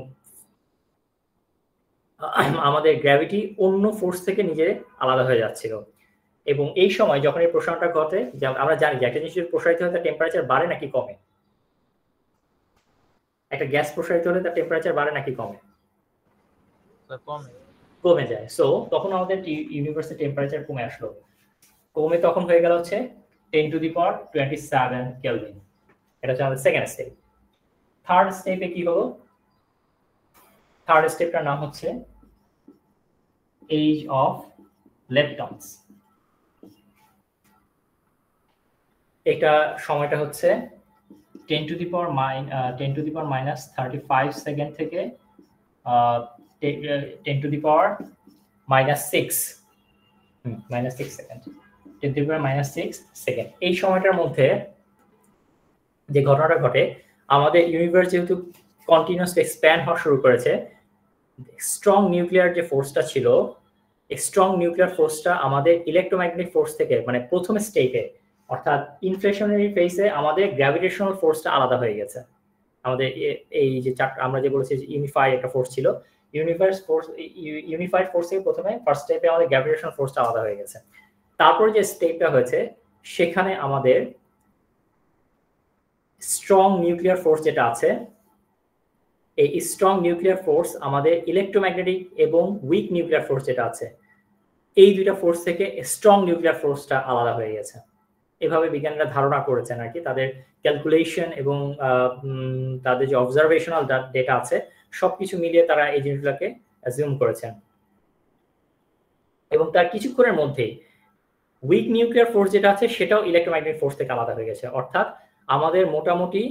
আমাদের গ্র্যাভিটি অন্য ফোর্স থেকে নিজে আলাদা হয়ে যাচ্ছিল। এবং এই সময় যখন এই প্রসারণটা ঘটে, আমরা জানি যে একটা জিনিস প্রসারিত হলে তার টেম্পারেচার বাড়ে নাকি কমে? একটা গ্যাস প্রসারিত হলে তার টেম্পারেচার বাড়ে নাকি কমে? কমে যায়। সো তখন আমাদের ইউনিভার্সের টেম্পারেচার কমে আসলো, কমে তখন হয়ে গেল হচ্ছে 10⁻27 কেলভিন। এটা হচ্ছে আমাদের সেকেন্ড স্টেপ। থার্ড স্টেপে কি হলো? থার্ড স্টেপটার নাম হচ্ছে এজ অফ লেপটনস। এটা সময়টা হচ্ছে 10⁻⁻35 সেকেন্ড থেকে 10⁻⁻6 সেকেন্ড 10⁻⁻6 সেকেন্ড। এই সময়টার মধ্যে যে ঘটনাটা ঘটে, আমাদের ইউনিভার্স যেহেতু কন্টিনিউয়াসলি এক্সপ্যান্ড হওয়া শুরু করেছে, স্ট্রং নিউক্লিয়ার যে ফোর্সটা ছিল, স্ট্রং নিউক্লিয়ার ফোর্সটা আমাদের ইলেকট্রোম্যাগনেটিক ফোর্স থেকে মানে প্রথম স্টেপে অর্থাৎ ইনফ্লেশনারি ফেজে আমাদের গ্র্যাভিটেশনাল ফোর্সটা আলাদা হয়ে গেছে। আমাদের এই যে আমরা যে বলেছি যে ইউনিফাইড একটা ফোর্স ছিল, ইউনিফাইড ফোর্স থেকে প্রথমে ফার্স্ট স্টেপে আমাদের গ্র্যাভিটেশনাল ফোর্সটা আলাদা হয়ে গেছে। তারপর যে স্টেপটা হয়েছে সেখানে আমাদের স্ট্রং নিউক্লিয়ার ফোর্স যেটা আছে, এই স্ট্রং নিউক্লিয়ার ফোর্স আমাদের ইলেকট্রোম্যাগনেটিক এবং উইক নিউক্লিয়ার ফোর্স যেটা আছে, এই দুইটা ফোর্স থেকে স্ট্রং নিউক্লিয়ার ফোর্সটা আলাদা হয়ে গেছে। এভাবে বিজ্ঞানীরা ধারণা করেছেন আর কি, তাদের ক্যালকুলেশন এবং তাদের যে অবজারভেশনাল ডেটা আছে সবকিছু মিলিয়ে তারা এই জিনিসগুলোকে অ্যাজিউম করেছেন। এবং তার কিছুক্ষণের মধ্যেই উইক নিউক্লিয়ার ফোর্স যেটা আছে সেটাও ইলেকট্রোম্যাগনেটিক ফোর্স থেকে আলাদা হয়ে গেছে। অর্থাৎ আমাদের মোটামুটি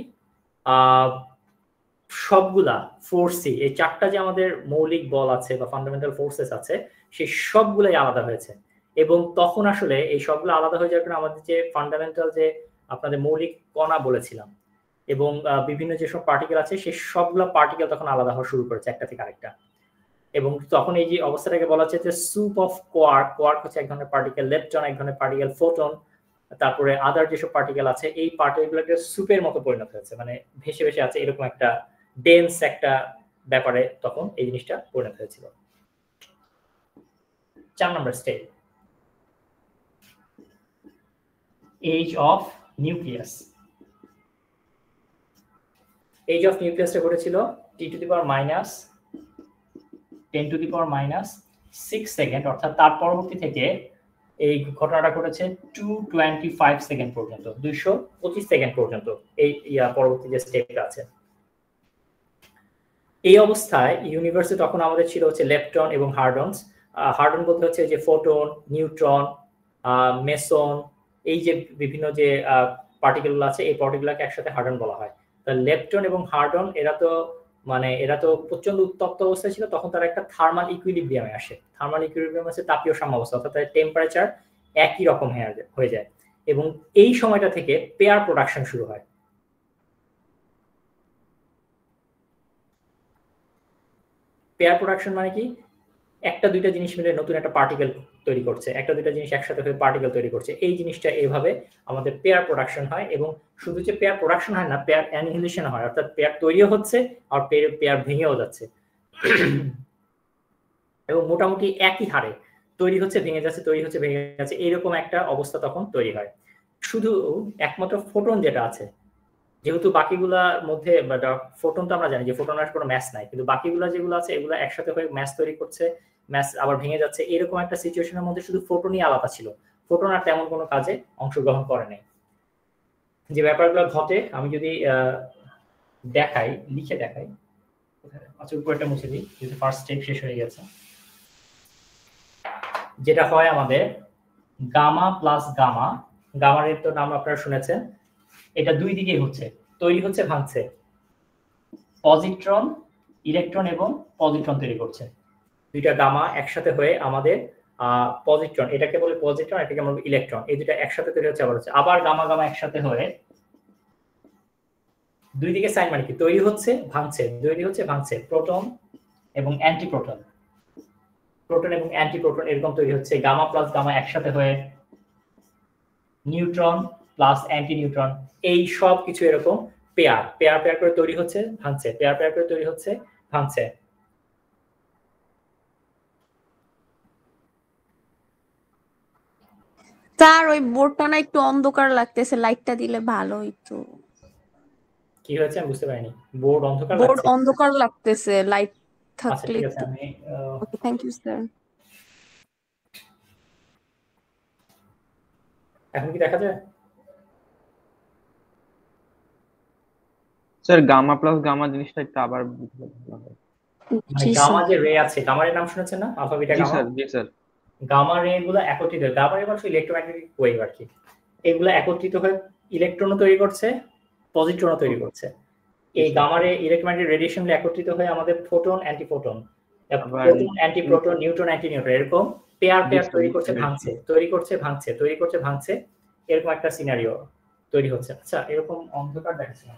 সবগুলা ফোর্সই, এই চারটা যে আমাদের মৌলিক বল আছে বা ফান্ডামেন্টাল ফোর্সেস আছে, সেই সবগুলাই আলাদা হয়েছে। এবং তখন আসলে এই সবগুলো আলাদা হয়ে যাওয়ার কারণে আমাদের যে ফান্ডামেন্টাল যে আপনাদের মৌলিক কণা বলেছিলাম এবং বিভিন্ন যেসব পার্টিকেল আছে সেই সবগুলো পার্টিকেল তখন আলাদা হওয়া শুরু করেছে একটা থেকে আরেকটা। এবং তখন এই যে অবস্থাটাকে বলা হচ্ছে যে স্যুপ অফ কোয়ার্ক। কোয়ার্ক হচ্ছে এক ধরনের পার্টিকেল, লেপটন এক ধরনের পার্টিকেল, ফোটন, তারপরে আদার যেসব পার্টিকেল আছে, এই পার্টিকেলগুলোকে স্যুপের মতো পরিণত হয়েছে, মানে ভেসে ভেসে আছে, এরকম একটা ডেন্স একটা ব্যাপারে তখন এই জিনিসটা পরিণত হয়েছিল। 4 নম্বর step, edge of nucleus. Edge of নিউক্লিয়াসটা ঘটেছিল (10⁻⁻6 সেকেন্ড), অর্থাৎ তার পরবর্তী থেকে এই ঘটনাটা ঘটেছে 225 সেকেন্ড পর্যন্ত, 225 সেকেন্ড পর্যন্ত এই পরবর্তী যে স্টেপটা আছে। এই অবস্থায় ইউনিভার্সে তখন আমাদের ছিল হচ্ছে লেপটন এবং হার্ডনস। হার্ডন বলতে হচ্ছে যে ফোটন, নিউট্রন, মেসন, এই যে বিভিন্ন যে পার্টিকেলগুলো আছে এই পার্টিকেলগুলোকে একসাথে হার্ডন বলা হয়। তা লেপটন এবং হার্ডন এরা তো প্রচন্ড উত্তপ্ত অবস্থায় ছিল, তখন তারা একটা থার্মাল ইকুইলিব্রিয়ামে আসে। থার্মাল ইকুইলিব্রিয়াম হচ্ছে তাপীয় সাম্যাবস্থা, অর্থাৎ তাদের টেম্পারেচার একই রকম হয়ে যায়। এবং এই সময়টা থেকে পেয়ার প্রোডাকশন শুরু হয়। পেয়ার প্রোডাকশন মানে কি? একটা দুইটা জিনিস মিলে নতুন একটা পার্টিকেল তৈরি করছে, একটা দুইটা জিনিস একসাথে হয়ে পার্টিকেল তৈরি করছে, এই জিনিসটা এইভাবে আমাদের পেয়ার প্রোডাকশন হয়। এবং শুধু যে পেয়ার প্রোডাকশন হয় না, পেয়ার অ্যানিহিলেশন হয়, অর্থাৎ পেয়ার তৈরিও হচ্ছে আর পেয়ার ভেঙেও যাচ্ছে। এবং মোটামুটি একই হারে তৈরি হচ্ছে, ভেঙে যাচ্ছে, তৈরি হচ্ছে, ভেঙে যাচ্ছে, এইরকম একটা অবস্থা তখন তৈরি হয়। শুধু একমাত্র ফোটন যেটা আছে, যেহেতু বাকিগুলার মধ্যে ফোটন তো আমরা জানি যে ফোটনের কোনো ম্যাস নাই, কিন্তু বাকিগুলা যেগুলো আছে এগুলো একসাথে হয়ে ম্যাস তৈরি করছে, ম্যাস আবার ভেঙে যাচ্ছে, এরকম একটা সিচুয়েশনের মধ্যে শুধু ফোটনই আলাদা ছিল। ফোটন আর তেমন কোনো কাজে অংশগ্রহণ করে নাই। যে ব্যাপারগুলো ঘটে আমি যদি দেখাই, লিখে দেখাই, আচ্ছা উপরটা মুছে দিই যেহেতু ফার্স্ট স্টেপ শেষ হয়ে গেছে। যেটা হয় আমাদের গামা প্লাস গামা, গামার এর তো নাম আপনারা শুনেছেন, এটা দুই দিকেই হচ্ছে, তৈরি হচ্ছে, ভাঙছে। পজিট্রন, ইলেকট্রন এবং পজিট্রন তৈরি করছে। দুইটা গামা একসাথে হয়ে আমাদের পজিট্রন, এটাকে বলে পজিট্রন, এটাকে আমরা ইলেকট্রন, এই দুইটা একসাথে তৈরি হচ্ছে, আবার গামা গামা একসাথে হয়ে দুই দিকে সাইন মানে কি তৈরি হচ্ছে, ভাঙছে, তৈরি হচ্ছে, ভাঙছে, প্রোটন এবং অ্যান্টিপ্রোটন, প্রোটন এবং অ্যান্টিপ্রোটন এরকম তৈরি হচ্ছে। গামা প্লাস গামা একসাথে হয়ে নিউট্রন প্লাস অ্যান্টি নিউট্রন, এই সব কিছু এরকম পেয়ার পেয়ার পেয়ার করে তৈরি হচ্ছে, ভাঙছে, পেয়ার পেয়ার করে তৈরি হচ্ছে, ভাঙছে। স্যার ওই বোর্ডটা না একটু অন্ধকার লাগতেছে, লাইটটা দিলে ভালো হইতো। কি হয়েছে আমি বুঝতে পারিনি। বোর্ড অন্ধকার বোর্ড লাগছে? অন্ধকার লাগতেছে, লাইট আচ্ছা থাকলে ঠিক আছে, একটু। আমি ওকে, থ্যাংক ইউ স্যার। এখন কি দেখা যায়? স্যার গামা প্লাস গামা জিনিসটা একটু আবার বুঝলে ভালো হয়। মানে জি গামা স্যার। যে রে আছে, গামার নাম শুনেছেন না? আলফা বিটা জি গামা। স্যার, জি স্যার। গামা রে গুলো একত্রিত হয়, গামা রে মানে ইলেকট্রোম্যাগনেটিক ওয়েভ আর কি, এগুলো একত্রিত হয়ে ইলেকট্রনও তৈরি করছে, পজিট্রনও তৈরি করছে। এই গামা রে ইলেকট্রোম্যাগনেটিক রেডিয়েশন একত্রিত হয়ে আমাদের ফোটন, অ্যান্টিফোটন, প্রোটন, অ্যান্টিপ্রোটন, নিউট্রন, অ্যান্টিনিউট্রন এরকম পেয়ার পেয়ার তৈরি করছে, ভাঙছে, তৈরি করছে, ভাঙছে, তৈরি করছে, ভাঙছে, এরকম একটা সিনারিও তৈরি হচ্ছে। আচ্ছা এরকম অন্ধকার দেখাচ্ছে না,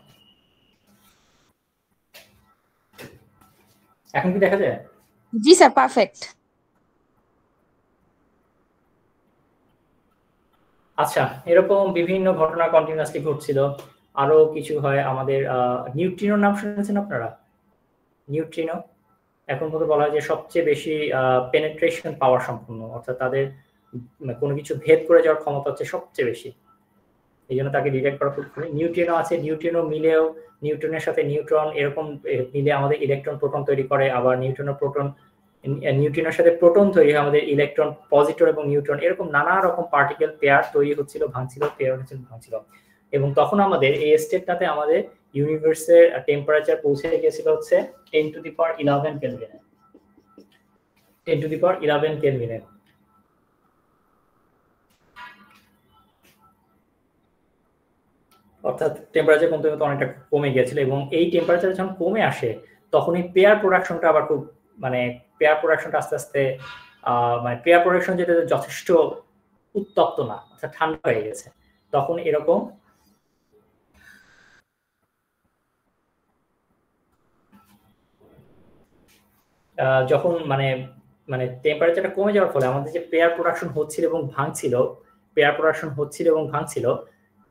এখন কি দেখা যায়? জি স্যার, পারফেক্ট। আচ্ছা এরকম বিভিন্ন ঘটনা কন্টিনিউয়াসলি ঘটছিল। আরো কিছু হয় আমাদের, নিউট্রিনোর নাম শুনেছেন আপনারা? নিউট্রিনো এখন পর্যন্ত বলা হয় যে সবচেয়ে বেশি পেনেট্রেশন পাওয়ার সম্পন্ন, অর্থাৎ তাদের কোনো কিছু ভেদ করে যাওয়ার ক্ষমতা হচ্ছে সবচেয়ে বেশি, এই জন্য তাকে ডিটেক্ট করা খুব কঠিন। নিউট্রিনো আছে, নিউট্রিনো মিলেও নিউট্রনের সাথে নিউট্রন এরকম মিলে আমাদের ইলেকট্রন প্রোটন তৈরি করে, আবার নিউট্রিনো প্রোটন, নিউট্রিনোর সাথে প্রোটন তৈরি হয়, আমাদের ইলেকট্রন, পজিট্রন এবং নিউট্রন, এরকম নানা রকম পার্টিকেল পেয়ার তৈরি হচ্ছিল, ভাঙছিল, পেয়ার হচ্ছিল, ভাঙছিল। এবং তখন আমাদের এই স্টেটটাতে আমাদের ইউনিভার্সের টেম্পারেচার পৌঁছে গিয়েছিল হচ্ছে 10⁻11 কেলভিনে, 10⁻11 কেলভিনে। অর্থাৎ টেম্পারেচার কমতে কমতে অনেকটা কমে গিয়েছিল, এবং এই টেম্পারেচার যখন কমে আসে তখন এই পেয়ার প্রোডাকশনটা আবার খুব মানে পেয়ার প্রোডাকশনটা আস্তে আস্তে মানে পেয়ার প্রোডাকশন যেটা যথেষ্ট উত্তপ্ত না, অর্থাৎ ঠান্ডা হয়ে গেছে, তখন এরকম যখন মানে মানে টেম্পারেচারটা কমে যাওয়ার ফলে আমাদের যে পেয়ার প্রোডাকশন হচ্ছিল এবং ভাঙছিল, পেয়ার প্রোডাকশন হচ্ছিল এবং ভাঙছিল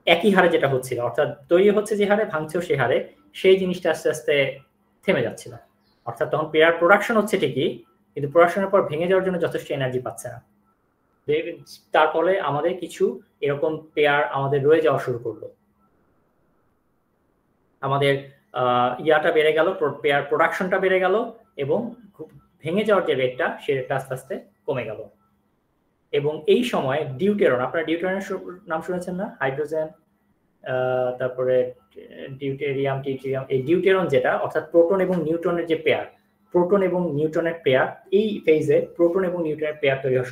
একই হারে যেটা হচ্ছিল, অর্থাৎ তৈরি হচ্ছে যে হারে ভাঙছেও সেই হারে, সেই জিনিসটা আস্তে আস্তে থেমে যাচ্ছিল। অর্থাৎ তখন পেয়ার প্রোডাকশন হচ্ছে ঠিকই, কিন্তু প্রোডাকশনের পর ভেঙে যাওয়ার জন্য যথেষ্ট এনার্জি পাচ্ছে না। তার ফলে আমাদের কিছু এরকম পেয়ার আমাদের রয়ে যাওয়া শুরু করলো, আমাদের ইয়াটা বেড়ে গেল, পেয়ার প্রোডাকশনটা বেড়ে গেল, এবং ভেঙে যাওয়ার যে রেটটা সে রেটটা আস্তে আস্তে কমে গেল। এবং এই সময় ডিউটেরন, আপনারা ডিউটেরনের নাম শুনেছেন না? হাইড্রোজেন, তারপরে ডিউটেরিয়াম, টিউটেরিয়াম, এই ডিউটেরন যেটা অর্থাৎ প্রোটন এবং নিউট্রনের যে পেয়ার, প্রোটন এবং নিউট্রনের পেয়ার, এই ফেজে প্রোটন এবং নিউট্রনের পেয়ার তৈরি হওয়া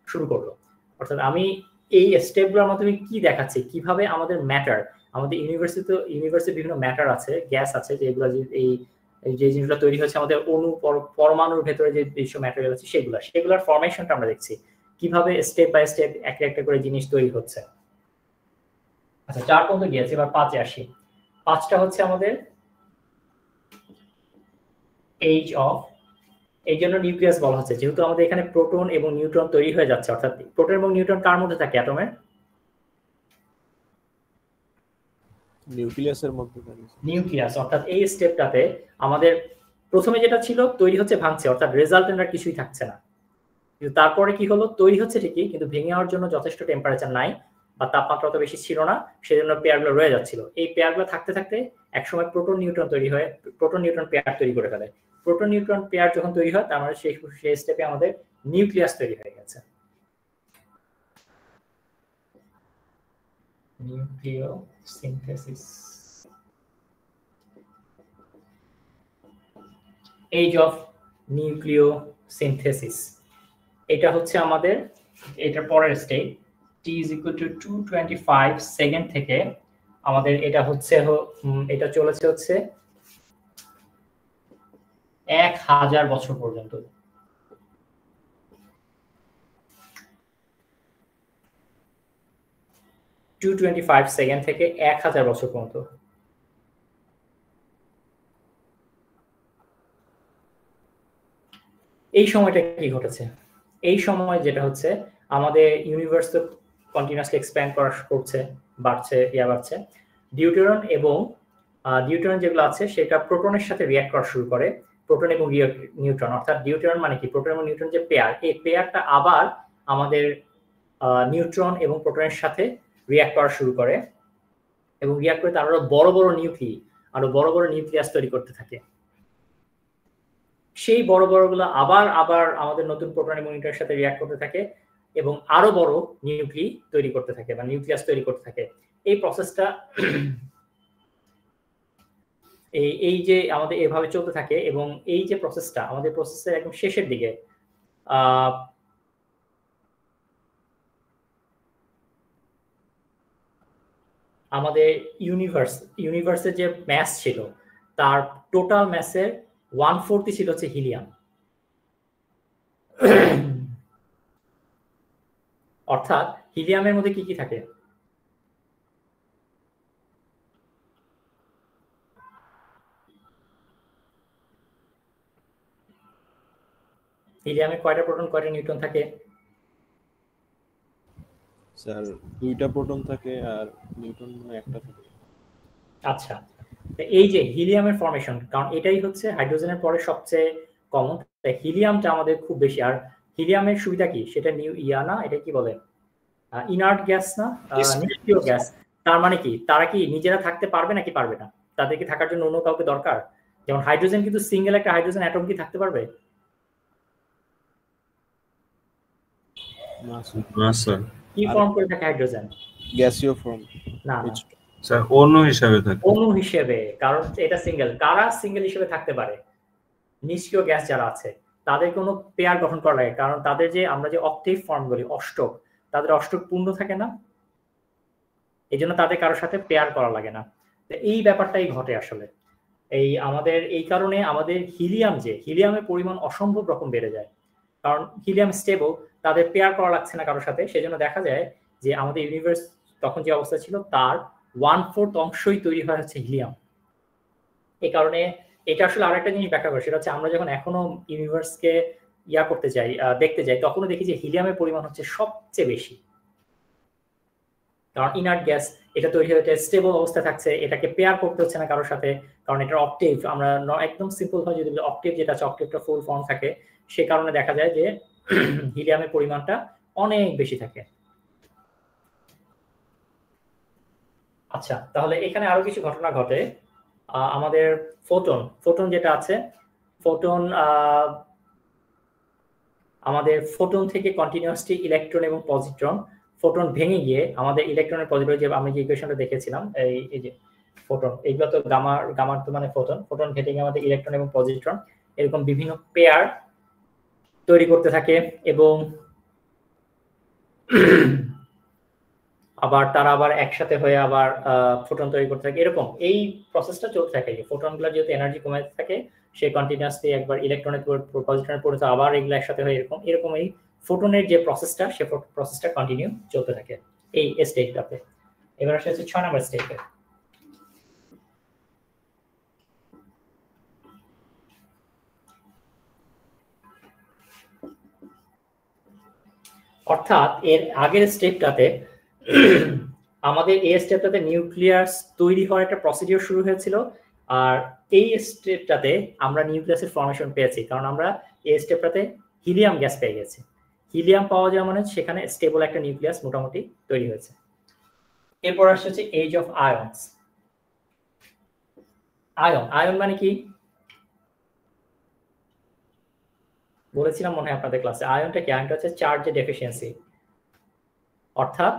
শুরু করলো। অর্থাৎ আমি এই স্টেপগুলোর মাধ্যমে কি দেখাচ্ছি, কিভাবে আমাদের ম্যাটার, আমাদের ইউনিভার্সে বিভিন্ন ম্যাটার আছে, গ্যাস আছে, যেগুলো এই যে জিনিসগুলো তৈরি হচ্ছে আমাদের অণু পরমাণুর ভেতরে যে যেসব ম্যাটেরিয়াল আছে সেগুলোর ফরমেশনটা আমরা দেখছি, কিভাবে স্টেপ বাই স্টেপ একটা একটা করে জিনিস তৈরি হচ্ছে। আচ্ছা, 4 পর্যন্ত গিয়েছে, এবার 5-এ আসি। 5টা হচ্ছে আমাদের এজ অফ, এই জন্য নিউক্লিয়াস বলা হচ্ছে, যেহেতু আমাদের এখানে প্রোটন এবং নিউট্রন তৈরি হয়ে যাচ্ছে। অর্থাৎ প্রোটন এবং নিউট্রন কার মধ্যে থাকে? অ্যাটমের নিউক্লিয়াসের মধ্যে। নিউক্লিয়াস, অর্থাৎ এই স্টেপটাতে আমাদের প্রথমে যেটা ছিল তৈরি হচ্ছে ভাঙছে, অর্থাৎ রেজাল্টেন্ট আর কিছুই থাকছে না। কিন্তু তারপরে কি হলো, তৈরি হচ্ছে ঠিকই, কিন্তু ভেঙে যাওয়ার জন্য যথেষ্ট টেম্পারেচার নাই বা তাপমাত্রা অত বেশি ছিল না, সেজন্য পেয়ারগুলো রয়ে যাচ্ছিল। এই পেয়ারগুলো থাকতে থাকতে একসময় প্রোটন নিউট্রন তৈরি হয়, প্রোটন নিউট্রন পেয়ার তৈরি করে ফেলে। প্রোটন নিউট্রন পেয়ার যখন তৈরি হয়, তার মানে সেই স্টেপে আমাদের নিউক্লিয়াস তৈরি হয়ে গেছে। নিউক্লিওসিনথেসিস, এজ অফ নিউক্লিওসিনথেসিস, এটা হচ্ছে আমাদের এটার পরের step. t is equal to 225 second থেকে আমাদের এটা হচ্ছে এটা চলেছে হচ্ছে 1000 বছর পর্যন্ত। 225 সেকেন্ড থেকে 1000 বছর পর্যন্ত। এই সময়টা কি ঘটেছে? এই সময় যেটা হচ্ছে আমাদের ইউনিভার্স তো কন্টিনিউয়াসলি এক্সপ্যান্ড করছে, বাড়ছে। ডিউটেরন এবং ডিউটেরন যেগুলো আছে সেটা প্রোটনের সাথে রিঅ্যাক্ট করা শুরু করে, প্রোটন এবং নিউট্রন। অর্থাৎ ডিউটেরন মানে কি, প্রোটন এবং নিউট্রন যে পেয়ার, এই পেয়ারটা আবার আমাদের নিউট্রন এবং প্রোটনের সাথে রিঅ্যাক্ট করা শুরু করে, এবং রিঅ্যাক্ট করে তারা বড় বড় নিউক্লিয়াস তৈরি করতে থাকে। সেই বড় বড়গুলো আবার আমাদের নতুন প্রোটন এবং নিউট্রনের সাথে রিঅ্যাক্ট করতে থাকে এবং আরো বড় তৈরি করতে থাকে বা নিউক্লিয়াস তৈরি করতে থাকে। এই প্রসেসটা এই যে আমাদের এভাবে চলতে থাকে, এবং এই যে প্রসেসটা আমাদের প্রসেসের একদম শেষের দিকে আমাদের ইউনিভার্সের যে ম্যাস ছিল, তার টোটাল ম্যাসের 1/4 ছিল হচ্ছে হিলিয়াম। অর্থাৎ হিলিয়ামের মধ্যে কি কি থাকে? হিলিয়ামে কয়টা প্রোটন কয়টা নিউট্রন থাকে? স্যার 2টা প্রোটন থাকে আর নিউট্রন একটা থাকে। আচ্ছা, এই যে হিলিয়ামের ফরমেশন, কারণ এটাই হচ্ছে হাইড্রোজেনের পরে সবচেয়ে কমন, তাই হিলিয়ামটা আমাদের খুব বেশি। আর হিলিয়ামের সুবিধা কি, সেটা না, এটা কি বলে, ইনার্ট গ্যাস না, নিষ্ক্রিয় গ্যাস। তার মানে কি, তারা কি নিজেরা থাকতে পারবে নাকি পারবে না? তাদেরকে থাকার জন্য অন্য কাউকে দরকার। যেমন হাইড্রোজেন, কিন্তু সিঙ্গেল একটা হাইড্রোজেন অ্যাটম কি থাকতে পারবে? না স্যার। কি ফর্ম করে থাকে হাইড্রোজেন? গ্যাসীয় ফর্ম। না স্যার, অণু হিসাবে থাকে। অণু হিসেবে, কারণ এটা সিঙ্গেল। কারা সিঙ্গেল হিসেবে থাকতে পারে? নিষ্ক্রিয় গ্যাস যারা আছে তাদের কোনো পেয়ার গঠন করা লাগে, কারণ তাদের যে আমরা যে অক্টেভ ফর্ম বলি, অষ্টক, তাদের অষ্টক পূর্ণ থাকে না। এই জন্য তাদের কারোর সাথে পেয়ার করা লাগে না। এই ব্যাপারটাই ঘটে আসলে। এই কারণে আমাদের হিলিয়ামের পরিমাণ অসম্ভব রকম বেড়ে যায়, কারণ হিলিয়াম স্টেবল, তাদের পেয়ার করা লাগছে না কারোর সাথে। সেজন্য দেখা যায় যে আমাদের ইউনিভার্স তখন যে অবস্থা ছিল তার 1/4 অংশই তৈরি হয় হচ্ছে হিলিয়াম। এই কারণে এটা আসলে আরেকটা জিনিস ব্যাখ্যা করে, সেটা হচ্ছে আমরা যখন এখনো ইউনিভার্সকে করতে যাই, দেখতে যাই, তখনও দেখি যে হিলিয়ামের পরিমাণ হচ্ছে সবচেয়ে বেশি। কারণ ইনার্ট গ্যাস, এটা তৈরি হতে স্টেবল অবস্থায় থাকছে, এটাকে পেয়ার করতে হচ্ছে না কারোর সাথে, কারণ এটার অক্টেভ, আমরা একদম সিম্পল ভাবে যদি অক্টেভ যেটা আছে, অক্টেভটা ফুল ফর্ম থাকে, সে কারণে দেখা যায় যে হিলিয়ামের পরিমাণটা অনেক বেশি থাকে। আচ্ছা, তাহলে এখানে আরো কিছু ঘটনা ঘটে। আমাদের ফোটন যেটা আছে, আমাদের ফোটন থেকে কন্টিনিউয়াসলি ইলেকট্রন এবং পজিট্রন, ফোটন ভেঙে গিয়ে আমাদের ইলেকট্রনের পজিট্রন, যে আমি যে ইকুয়েশনটা দেখেছিলাম, এই যে ফোটন, এইগুলো তো গামার তো মানে ফোটন ঘেটে গিয়ে আমাদের ইলেকট্রন এবং পজিট্রন এরকম বিভিন্ন পেয়ার তৈরি করতে থাকে, এবং তারা আবার একসাথে হয়ে আবার ফোটন তৈরি করতে থাকে। এরকম এই প্রসেসটা চলতে থাকে। ফোটনগুলো যেহেতু এনার্জি কমে থাকে, সে কন্টিনিউয়াসলি একবার ইলেকট্রনের পজিট্রনে পড়ে, আবার এগুলো একসাথে হয়ে এরকম এই ফোটনের যে প্রসেসটা, সে প্রসেসটা কন্টিনিউ চলতে থাকে এই স্টেজটাতে। এবার আসে হচ্ছে 6 নম্বর স্টেজে। অর্থাৎ এর আগের স্টেপটাতে আমাদের এই স্টেপটাতে নিউক্লিয়াস তৈরি হওয়ার একটা প্রসিডিওর শুরু হয়েছিল, আর এই স্টেপটাতে আমরা নিউক্লিয়াসের ফর্মেশন পেয়েছি, কারণ আমরা এই স্টেপটাতে হিলিয়াম গ্যাস পেয়ে গেছি। হিলিয়াম পাওয়া যাওয়া মানে সেখানে স্টেবল একটা নিউক্লিয়াস মোটামুটি তৈরি হয়েছে। এরপর আসছে হচ্ছে এজ অফ আয়নস। আয়ন মানে কি বলেছিলাম মনে হয় আপনাদের ক্লাসে? আয়নটা কি? আয়নটা হচ্ছে চার্জের ডেফিসিয়েন্সি, অর্থাৎ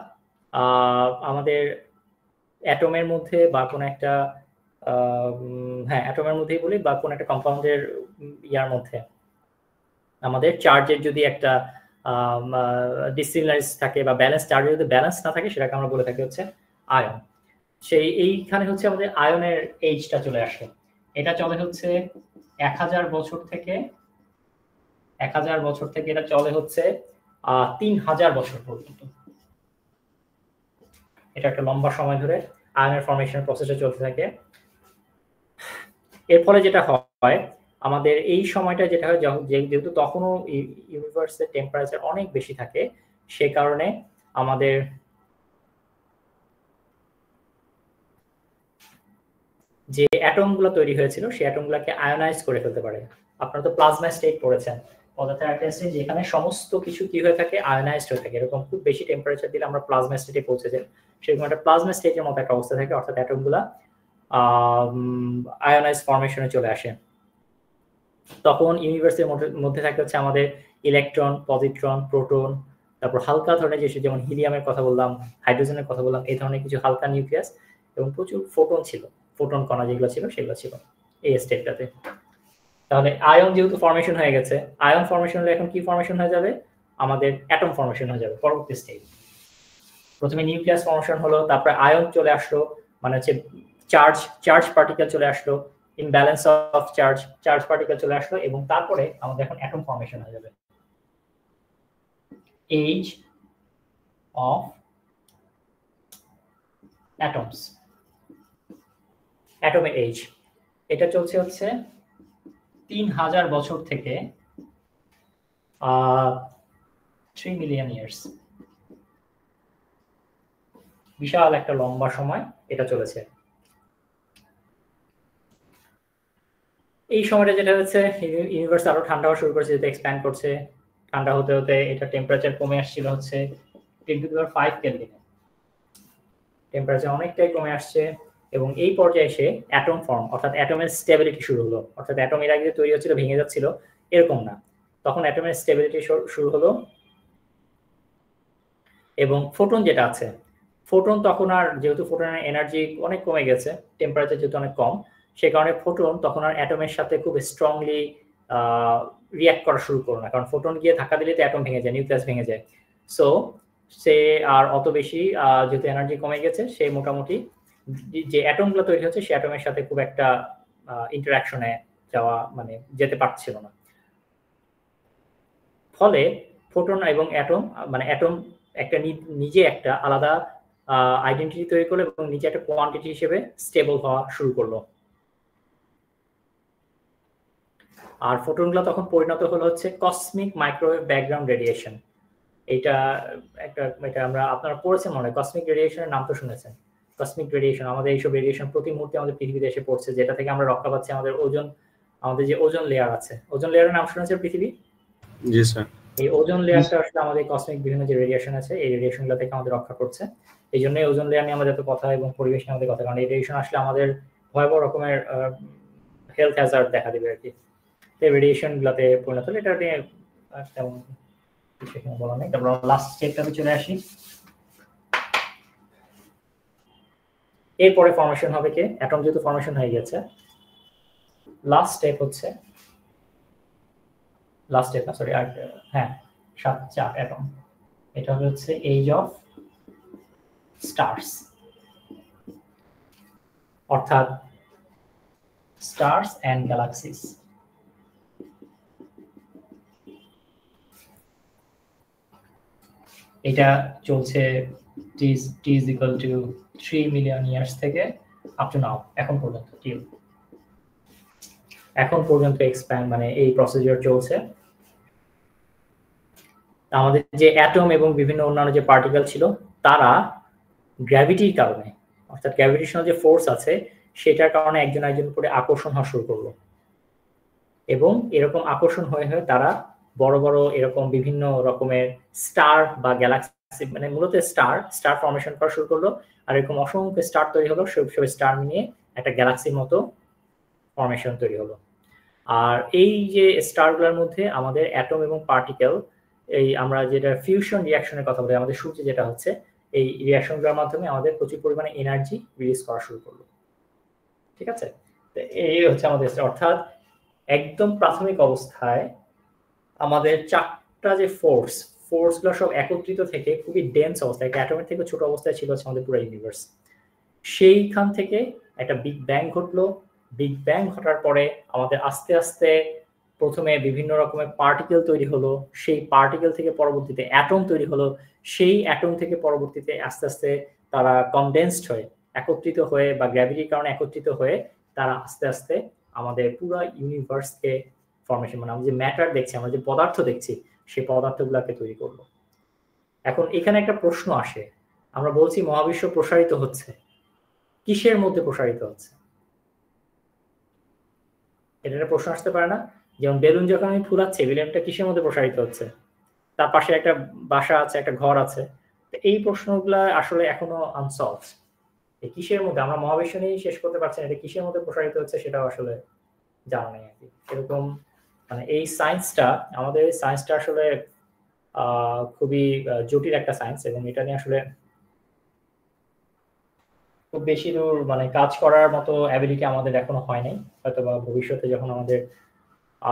আমাদের অ্যাটমের মধ্যে বা কোনো একটা অ্যাটমের মধ্যেই বলি, বা কোনো একটা কম্পাউন্ডের মধ্যে আমাদের চার্জের যদি একটা ডিসিমিলারিটি থাকে বা ব্যালেন্স, চার্জের যদি ব্যালেন্স না থাকে, সেটাকে আমরা বলে থাকি হচ্ছে আয়ন। এইখানে হচ্ছে আমাদের আয়নের এইজটা চলে আসে। এটা চলে হচ্ছে 1000 বছর থেকে এটা চলে হচ্ছে 3000 বছর পর্যন্ত। এটা একটা লম্বা সময় ধরে আয়নের ফর্মেশন প্রসেসটা চলতে থাকে। এর ফলে যেটা হয়, আমাদের এই সময়টা যেটা হয়, যেহেতু তখনও ইউনিভার্সের টেম্পারেচার অনেক বেশি থাকে, সে কারণে আমাদের যে অ্যাটমগুলো তৈরি হয়েছিল, সেই অ্যাটমগুলোকে আয়োনাইজ করে ফেলতে পারে। আপনারা তো প্লাজমা স্টেট পড়েছেন, পদার্থের একটা স্টেট যেখানে সমস্ত কিছু কি হয়ে থাকে, আয়োনাইজড হয়ে থাকে। এরকম খুব বেশি টেম্পারেচার দিলে আমরা প্লাজমা স্টেটে পৌঁছে যাই, সেরকম একটা প্লাজমা স্টেটের মতো একটা অবস্থা থাকে, অর্থাৎ অ্যাটমগুলা আয়োনাইজ ফর্মেশনে চলে আসে। তখন ইউনিভার্সের মধ্যে থাকে হচ্ছে আমাদের ইলেকট্রন, পজিট্রন, প্রোটন, তারপর হালকা ধরনের যেমন হিলিয়ামের কথা বললাম, হাইড্রোজেনের কথা বললাম, এই ধরনের কিছু হালকা নিউক্লিয়াস, এবং প্রচুর ফোটন ছিল, ফোটন কণা যেগুলো ছিল সেগুলো ছিল এই স্টেপটাতে। তাহলে আয়ন যেহেতু ফর্মেশন হয়ে গেছে, আয়ন ফর্মেশন হলে এখন কি ফর্মেশন হয়ে যাবে? আমাদের অ্যাটম ফর্মেশন হয়ে যাবে পরবর্তী স্টেজ। প্রথমে নিউক্লিয়াস ফর্মেশন হলো, তারপরে আয়ন চলে আসলো, মানে হচ্ছে চার্জ পার্টিকেল চলে আসলো, ইমব্যালেন্স অফ চার্জ পার্টিকেল চলে আসলো, এবং তারপরে আমাদের এখন অ্যাটম ফর্মেশন হয়ে যাবে। এজ অফ অ্যাটমস, অ্যাটমের এজ, এটা চলছে হচ্ছে 3000 বছর থেকে 3 মিলিয়ন ইয়ার্স। বিশাল একটা লম্বা সময় এটা চলেছে। এই সময়টা যেটা হচ্ছে, ইউনিভার্স আরো ঠান্ডা হওয়া শুরু করেছে, যেটা এক্সপ্যান্ড করছে। ঠান্ডা হতে হতে এটা টেম্পারেচার কমে আসছিল হচ্ছে 10⁵ কেলভিনে, টেম্পারেচার অনেকটাই কমে আসছে, এবং এই পর্যায়ে এসে অ্যাটম ফর্ম, অর্থাৎ অ্যাটমের স্টেবিলিটি শুরু হলো। অর্থাৎ অ্যাটম এর আগে তৈরি হচ্ছিল, ভেঙে যাচ্ছিল, এরকম না, তখন অ্যাটমের স্টেবিলিটি শুরু হলো। এবং ফোটন যেটা আছে, ফোটন তখন আর, যেহেতু ফোটনের এনার্জি অনেক কমে গেছে, টেম্পারেচার যেহেতু অনেক কম, সে কারণে ফোটন তখন আর অ্যাটমের সাথে খুব স্ট্রংলি রিঅ্যাক্ট করা শুরু করলো না, কারণ ফোটন গিয়ে ধাক্কা দিলে তো অ্যাটম ভেঙে যায়, নিউক্লিয়াস ভেঙে যায়। সো সে আর অত বেশি যেহেতু এনার্জি কমে গেছে, সে মোটামুটি যে অ্যাটমগুলো তৈরি হচ্ছে সে অ্যাটমের সাথে খুব একটা ইন্টারাকশনে যাওয়া মানে যেতে পারছিল না। ফলে ফোটন এবং অ্যাটম মানে অ্যাটম একটা নিজে একটা আলাদা আইডেন্টিটি তৈরি করলো এবং নিজে একটা কোয়ান্টিটি হিসেবে স্টেবল হওয়া শুরু করলো। আর ফোটনগুলো তখন পরিণত হলো হচ্ছে কসমিক মাইক্রোওয়েভ ব্যাকগ্রাউন্ড রেডিয়েশন। এটা আমরা আপনারা পড়েছেন মনে হয়, কসমিক রেডিয়েশনের নাম তো শুনেছেন। কসমিক রেডিয়েশন, আমাদের এইসব রেডিয়েশন প্রতি মুহূর্তে আমাদের পৃথিবীতে এসে পড়ছে, যেটা থেকে আমরা রক্ষা পাচ্ছি আমাদের যে ওজন লেয়ার আছে। ওজন লেয়ারের নাম শুনেছেন পৃথিবী? জি স্যার। এই ওজন লেয়ারটা আসলে আমাদের কসমিক বিভিন্ন যে রেডিয়েশন আছে এই রেডিয়েশনগুলো থেকে আমাদের রক্ষা করছে। এই জন্যই ওজন লেয়ার নিয়ে আমাদের এত কথা এবং পরিবেশ নিয়ে আমাদের কথা, কারণ এই রেডিয়েশন আসলে আমাদের ভয়াবহ রকমের হেলথ হ্যাজার্ড দেখা দেবে আর কি। এই রেডিয়েশন গুলাতে পরিণত হলে এটা নিয়ে তেমন কিছু এখানে বলা নেই। তারপর লাস্ট স্টেপটাতে চলে আসি। এরপরে ফর্মেশন হবে কি, অ্যাটম যেহেতু ফর্মেশন হয়ে গেছে, লাস্ট স্টেপ হচ্ছে হ্যাঁ 7 অ্যাটম। এটা হচ্ছে এজ অফ স্টারস, অর্থাৎ স্টারস এন্ড গ্যালাক্সিস। এটা চলছে t is equal to 3 million years থেকে আপ টু নাও, এখন পর্যন্ত এক্সপ্যান্ড মানে এই প্রসিডিউর চলছে। আমাদের যে অ্যাটম এবং বিভিন্ন অন্যান্য যে পার্টিকেল ছিল তারা গ্র্যাভিটির কারণে, অর্থাৎ গ্র্যাভিটেশনাল যে ফোর্স আছে সেটার কারণে একজন আরেকজনের উপরে আকর্ষণ হওয়া শুরু করলো, এবং এরকম আকর্ষণ হয়ে হয়ে তারা বড় বড় এরকম বিভিন্ন রকমের স্টার বা গ্যালাক্সি, মানে মূলত স্টার ফর্মেশন করা শুরু করলো। আর এরকম অসংখ্য স্টার তৈরি হলো, সব স্টার নিয়ে একটা গ্যালাক্সির মতো ফর্মেশন তৈরি হলো। আর এই যে স্টারগুলোর মধ্যে আমাদের অ্যাটম এবং পার্টিকেল, এই আমরা যেটা ফিউশন রিঅ্যাকশনের কথা বলি, আমাদের সূর্যে যেটা হচ্ছে, এই রিঅ্যাকশনগুলোর মাধ্যমে আমাদের প্রচুর পরিমাণে এনার্জি রিলিজ করা শুরু করলো। ঠিক আছে, তো এই হচ্ছে আমাদের, অর্থাৎ একদম প্রাথমিক অবস্থায় আমাদের চারটা যে ফোর্সগুলো সব একত্রিত থেকে খুবই ডেন্স অবস্থায়, একটা অ্যাটমের থেকে ছোট অবস্থায় ছিল হচ্ছে আমাদের পুরো ইউনিভার্স। সেইখান থেকে একটা বিগ ব্যাং ঘটলো। বিগ ব্যাং ঘটার পরে আমাদের আস্তে আস্তে প্রথমে বিভিন্ন রকমের পার্টিকেল তৈরি হলো, সেই পার্টিকেল থেকে পরবর্তীতে অ্যাটম তৈরি হলো, সেই অ্যাটম থেকে পরবর্তীতে আস্তে আস্তে তারা কনডেন্সড হয়ে একত্রিত হয়ে বা গ্র্যাভিটির কারণে একত্রিত হয়ে তারা আস্তে আস্তে আমাদের পুরো ইউনিভার্সকে ফর্মেশন, মানে আমরা যে ম্যাটার দেখছি, আমরা যে পদার্থ দেখছি, সেই পদার্থগুলোকে তৈরি করলো। এখন এখানে একটা প্রশ্ন আসে, আমরা বলছি মহাবিশ্ব প্রসারিত হচ্ছে, কিসের মধ্যে প্রসারিত হচ্ছে? এটা একটা প্রশ্ন আসতে পারে না? যেমন বেলুন যখন আমি ফুলাচ্ছি, বেলুনটা কিসের মধ্যে প্রসারিত হচ্ছে? তার পাশে একটা বাসা আছে, একটা ঘর আছে। এই প্রশ্নগুলা আসলে এখনো আনসলভড। এই কিসের মধ্যে, আমরা মহাবিশ্ব নিয়ে শেষ করতে পারছি না, এটা কিসের মধ্যে প্রসারিত হচ্ছে সেটাও আসলে জানা নেই আর কি। এরকম মানে এই সায়েন্সটা, আমাদের এই সায়েন্সটা আসলে খুবই জটিল একটা সায়েন্স, এবং এটা নিয়ে আসলে খুব বেশি দূর মানে কাজ করার মতো অ্যাবিলিটি আমাদের এখনো হয় নাই। হয়তো বা ভবিষ্যতে যখন আমাদের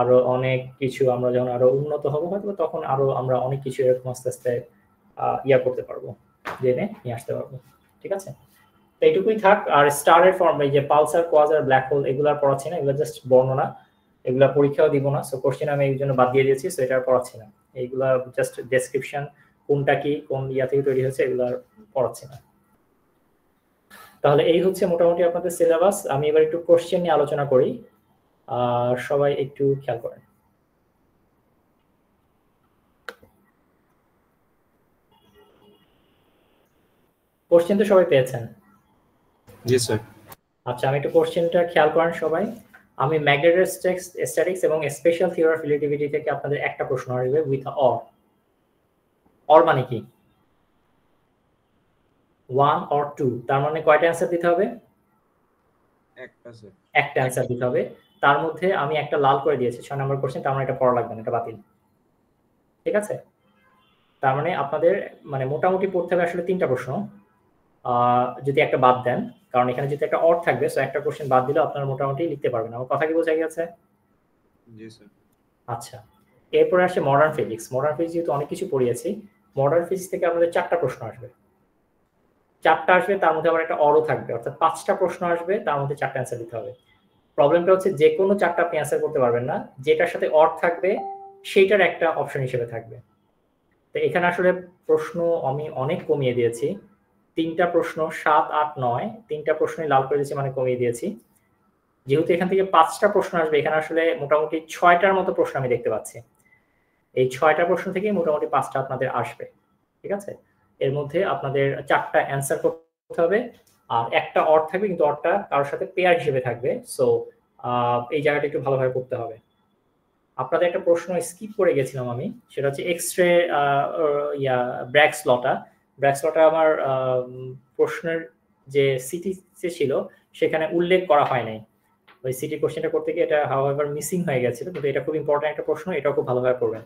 আরো অনেক কিছু, আমরা যখন আরো উন্নত হবো, হয়তো তখন আরো আমরা অনেক কিছু এরকম আস্তে আস্তে করতে পারবো, জেনে নিয়ে আসতে পারবো। ঠিক আছে, তো এইটুকুই থাক। আর স্টারের ফর্ম, এই যে পালসার, কোয়াজার, ব্ল্যাক হোল, এগুলো আর পড়াচ্ছি না, এগুলো জাস্ট বর্ণনা, এগুলা পরীক্ষাও দিব না। সো কোশ্চেন আমি এই জন্য বাদ দিয়ে দিয়েছি, সো এটা আর পড়াচ্ছি না। এইগুলা জাস্ট ডেসক্রিপশন, কোনটা কি কোন ইয়া থেকে তৈরি হয়েছে, এগুলো আর পড়াচ্ছি না। তাহলে এই হচ্ছে মোটামুটি আপনাদের সিলেবাস। আমি এবার একটু কোশ্চেন নিয়ে আলোচনা করি, সবাই একটু খেয়াল করেন। কোশ্চেন তো সবাই পেয়েছেন? জি স্যার। আচ্ছা, আমি একটু কোশ্চেনটা খেয়াল করেন সবাই। আমি ম্যাগনেটিক স্ট্যাটিক্স এবং স্পেশাল থিওরি অফ রিলেটিভিটি থেকে আপনাদের একটা প্রশ্ন আসবে উইথ অর। অর মানে কি? 1 or 2, তার মানে কয়টা অ্যান্সার দিতে হবে? একটা স্যার। একটা অ্যান্সার দিতে হবে। তার মধ্যে আমি একটা লাল করে দিয়েছি 6 নম্বর কোশ্চেন, তার মানে এটা পড়া লাগবে না, এটা বাতিল। ঠিক আছে, তার মানে আপনাদের মানে মোটামুটি পড়তে হবে আসলে 3টা প্রশ্ন, যদি একটা বাদ দেন, কারণ এখানে যদি একটা অর থাকবে, সো একটা কোশ্চেন বাদ দিলে আপনারা মোটামুটি লিখতে পারবেন। আমার কথা কি বোঝা গেছে? জি স্যার। আচ্ছা, এরপরে আসে মডার্ন ফিজিক্স। মডার্ন ফিজিক্স যেহেতু অনেক কিছু পড়িয়েছি, মডার্ন ফিজিক্স থেকে আমাদের 4টা প্রশ্ন আসবে। 4টা আসবে, তার মধ্যে আবার একটা অরও থাকবে, অর্থাৎ 5টা প্রশ্ন আসবে, তার মধ্যে 4টা অ্যান্সার দিতে হবে। প্রবলেমটা হচ্ছে যে কোনো 4টা আপনি অ্যান্সার করতে পারবেন না, যেটার সাথে অর থাকবে সেইটার একটা অপশন হিসেবে থাকবে। তো এখানে আসলে প্রশ্ন আমি অনেক কমিয়ে দিয়েছি, 3টা প্রশ্ন 7, 8, 9 3টা প্রশ্নই লাল করে দিয়েছি, মানে কমিয়ে দিয়েছি। যেহেতু এখান থেকে 5টা প্রশ্ন আসবে, এখানে আসলে মোটামুটি 6টার মতো প্রশ্ন আমি দেখতে পাচ্ছি। এই 6টা প্রশ্ন থেকে মোটামুটি 5টা আপনাদের আসবে, ঠিক আছে? এর মধ্যে আপনাদের 4টা অ্যান্সার করতে হবে, আর একটা অর থাকবে, কিন্তু অরটা কারোর সাথে পেয়ার হিসেবে থাকবে। সো এই জায়গাটা একটু ভালোভাবে করতে হবে। আপনাদের একটা প্রশ্ন স্কিপ করে গেছিলাম আমি, সেটা হচ্ছে এক্স-রে ব্র্যাগস লটা আমার প্রশ্নের যে সিটি ছিল সেখানে উল্লেখ করা হয় নাই। ওই সিটি কোশ্চেনটা করতে গিয়ে এটা হাউএভার মিসিং হয়ে গেছিল, কিন্তু এটা খুব ইম্পর্টেন্ট একটা প্রশ্ন, এটাও খুব ভালোভাবে পড়বেন।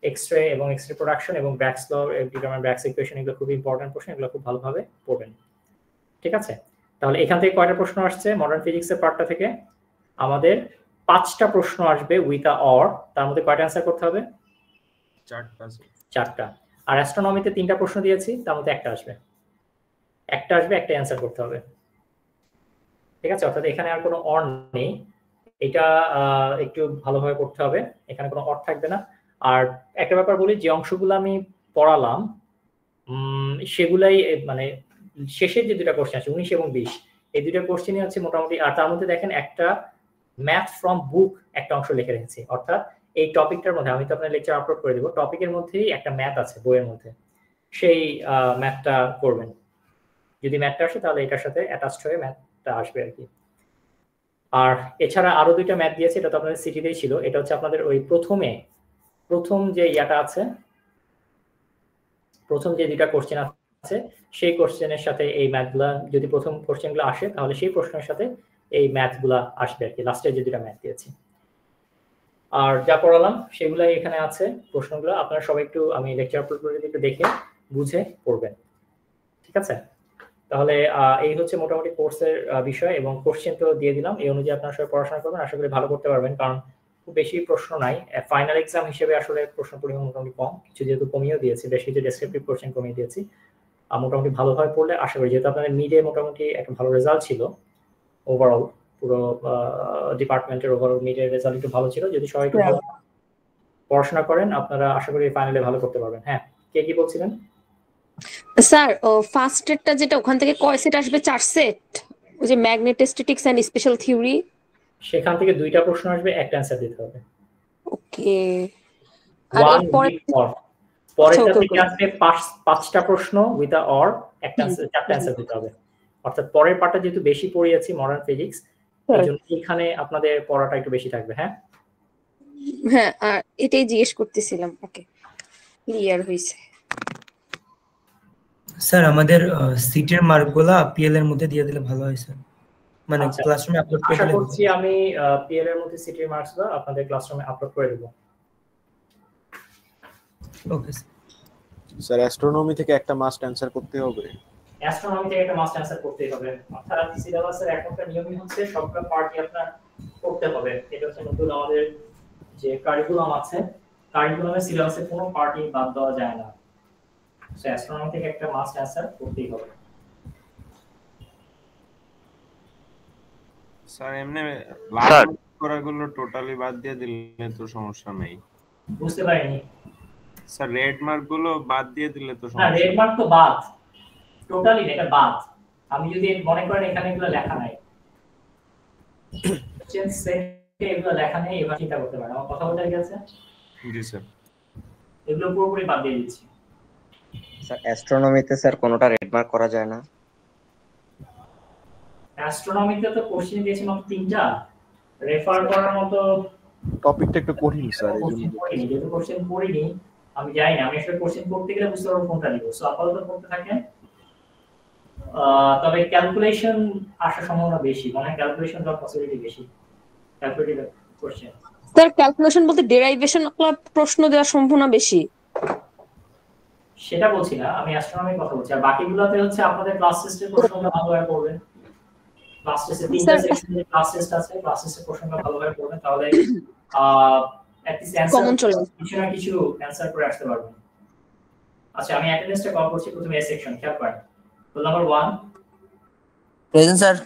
এক্স-রে এবং এক্স-রে প্রোডাকশন এবং ব্র্যাগস ল, ডিটারমাইন ব্র্যাগস ইকুয়েশন, এগুলো খুব ইম্পর্টেন্ট প্রশ্ন, এগুলো খুব ভালোভাবে পড়বেন, ঠিক আছে? তাহলে এখান থেকে কয়টা প্রশ্ন আসছে মডার্ন ফিজিক্সের পার্টটা থেকে? আমাদের 5টা প্রশ্ন আসবে উইথ আ অর, তার মধ্যে কয়টা অ্যান্সার করতে হবে? 4টা। আর অ্যাস্ট্রোনমিতে 3টা প্রশ্ন দিয়েছি, তার মধ্যে একটা আসবে, একটা অ্যান্সার করতে হবে, ঠিক আছে? অর্থাৎ এখানে আর কোনো অর নেই, এটা একটু ভালোভাবে করতে হবে, এখানে কোনো অর থাকবে না। আর একটা ব্যাপার বলি, যে অংশগুলো আমি পড়ালাম সেগুলাই মানে শেষের যে 2টা কোশ্চেন আছে 19 এবং 20, এই 2টা কোশ্চেনই হচ্ছে মোটামুটি। আর তার মধ্যে দেখেন একটা ম্যাথ ফ্রম বুক একটা অংশ লিখে রেখেছি, অর্থাৎ এই টপিকটার মধ্যে, আমি তো আপনার লেকচার আপলোড করে দেবো, টপিকের মধ্যেই একটা ম্যাথ আছে বইয়ের মধ্যে, সেই ম্যাথটা করবেন। যদি ম্যাথটা আসে তাহলে এটার সাথে অ্যাটাচড হয়ে ম্যাথটা আসবে আর কি। আর এছাড়া আরো 2টা ম্যাথ দিয়েছে, এটা তো আপনাদের সিটিতেই ছিল। এটা হচ্ছে আপনাদের ওই প্রথম যে ইয়াটা আছে, প্রথম যে 2টা কোশ্চেন আছে সেই কোশ্চেনের সাথে এই ম্যাথগুলা, যদি প্রথম কোশ্চেনগুলো আসে তাহলে সেই প্রশ্নের সাথে এই ম্যাথগুলা আসবে আর কি, লাস্টে যে 2টা ম্যাথ দিয়েছি। আর যা পড়ালাম সেগুলাই এখানে আছে প্রশ্নগুলো, আপনারা সবাই একটু, আমি লেকচার আপলোড করে একটু দেখে বুঝে পড়বেন, ঠিক আছে? তাহলে এই হচ্ছে মোটামুটি কোর্সের বিষয়, এবং কোশ্চেন তো দিয়ে দিলাম, এই অনুযায়ী আপনারা সবাই পড়াশোনা করবেন, আশা করি ভালো করতে পারবেন, কারণ খুব বেশি প্রশ্ন নাই। ফাইনাল এক্সাম হিসেবে আসলে প্রশ্ন পরিমাণ মোটামুটি কম, কিছু যেহেতু কমিয়েও দিয়েছি, বেশ কিছু ডেসক্রিপটিভ কোশ্চেন কমিয়ে দিয়েছি। মোটামুটি ভালোভাবে পড়লে আশা করি, যেহেতু আপনাদের মিডে মোটামুটি একটা ভালো রেজাল্ট ছিল, ওভারঅল পুরো ডিপার্টমেন্টের ওভারঅল মিডের রেজাল্ট একটু ভালো ছিল, যদি সবাই একটু পড়াশোনা করেন আপনারা আশা করি ফাইনালে ভালো করতে পারবেন। হ্যাঁ, কে কি বলছিলেন? স্যার ফার্স্ট সেটটা যেটা, ওখান থেকে কয় সেট আসবে? 4 সেট, ওই যে ম্যাগনেটোস্ট্যাটিক্স এন্ড স্পেশাল থিওরি, সেখান থেকে 2টা প্রশ্ন আসবে, একটা অ্যানসার দিতে হবে। ওকে। আর এরপরে পরেরটা থেকে আসবে 5টা প্রশ্ন উইথ আ অর, একটা 4টা অ্যানসার দিতে হবে। অর্থাৎ পরের পার্টটা যেহেতু বেশি পড়িয়েছি মডার্ন ফিজিক্স, এইজন্য এখানে আপনাদের পড়াটা একটু বেশি থাকবে। হ্যাঁ হ্যাঁ, আর এটাই জিজ্ঞেস করতেছিলাম। ওকে, ক্লিয়ার হইছে। স্যার আমাদের সিটের মার্কগুলা পিএল এর মধ্যে দিয়ে দিলে ভালো হয় স্যার, মানে ক্লাসরুমে আপলোড করে আশা দিলে। করছি আমি পিএল এর মধ্যে সিটির মার্কসগুলো আপনাদের ক্লাসরুমে আপলোড করে দেব। ওকে স্যার, অ্যাস্ট্রোনমি থেকে একটা মাস্ট অ্যানসার করতে হবে। অ্যাস্ট্রোনমি থেকে একটা মাস্ট অ্যানসার করতেই হবে, অর্থাৎ সিলেবাসের এখনকার নিয়মই হচ্ছে সবটা পার্টই আপনার করতে হবে। এটা হচ্ছে নতুন আমাদের যে কারিকুলাম আছে, কারিকুলামের সিলেবাসে কোনো পার্টই বাদ দেওয়া যায় না। সো অ্যাস্ট্রোনমি থেকে একটা মাস্ট অ্যানসার করতেই হবে। স্যার এমনি লাস্ট করাগুলো টোটালি বাদ দিয়ে দিলে তো সমস্যা নেই। বুঝতে পারিনি স্যার, রেড মার্ক গুলো বাদ দিয়ে দিলে তো না, সমস্যা রেড মার্ক তো বাদ, টোটালি এটা বাদ। আমি যদি মনে করেন এখানে এগুলো লেখা নাই, চেঞ্জ সেটে এগুলো লেখা নেই, এবার চিন্তা করতে পারেন। আমার কথা বলতে গেছে? জি স্যার। এগুলো পুরোপুরি বাদ দিয়ে দিচ্ছি। স্যার অ্যাস্ট্রোনমিতে স্যার কোনোটা রেড মার্ক করা যায় না? অ্যাস্ট্রোনমিতে তো কোশ্চেন দিয়েছি মাত্র 3টা, রেফার করার মতো টপিকটা একটু কঠিন স্যার, কোশ্চেন পড়িনি। যেহেতু কোশ্চেন পড়িনি আমি জানি না, আমি আসলে কোশ্চেন পড়তে গেলে বুঝতে পারবো কোনটা নিব। সো আপাতত পড়তে থাকেন, তবে ক্যালকুলেশন আসার সম্ভাবনা বেশি, মানে ক্যালকুলেশন হওয়ার পসিবিলিটি বেশি, ক্যালকুলেটিভ কোশ্চেন। স্যার ক্যালকুলেশন বলতে ডেরাইভেশন প্রশ্ন দেওয়ার সম্ভাবনা বেশি, সেটা বলছি না, আমি অ্যাস্ট্রোনমির কথা বলছি। আর বাকিগুলোতে হচ্ছে আপনাদের ক্লাস টেস্টের প্রশ্নগুলো ভালোভাবে পড়বেন। ক্লাস টেস্টে 3টা সেকশনে ক্লাস টেস্ট আছে, ক্লাস টেস্টের প্রশ্নগুলো ভালোভাবে পড়বেন, তাহলে অ্যাট লিস্ট অ্যানসার কিছু না কিছু অ্যানসার করে আসতে পারবেন। আচ্ছা আমি অ্যাটেন্ডেন্সটা কল করছি প্রথমে এ সেকশন খেয়াল করেন রোল নাম্বার 1 প্রেজেন্ট স্যার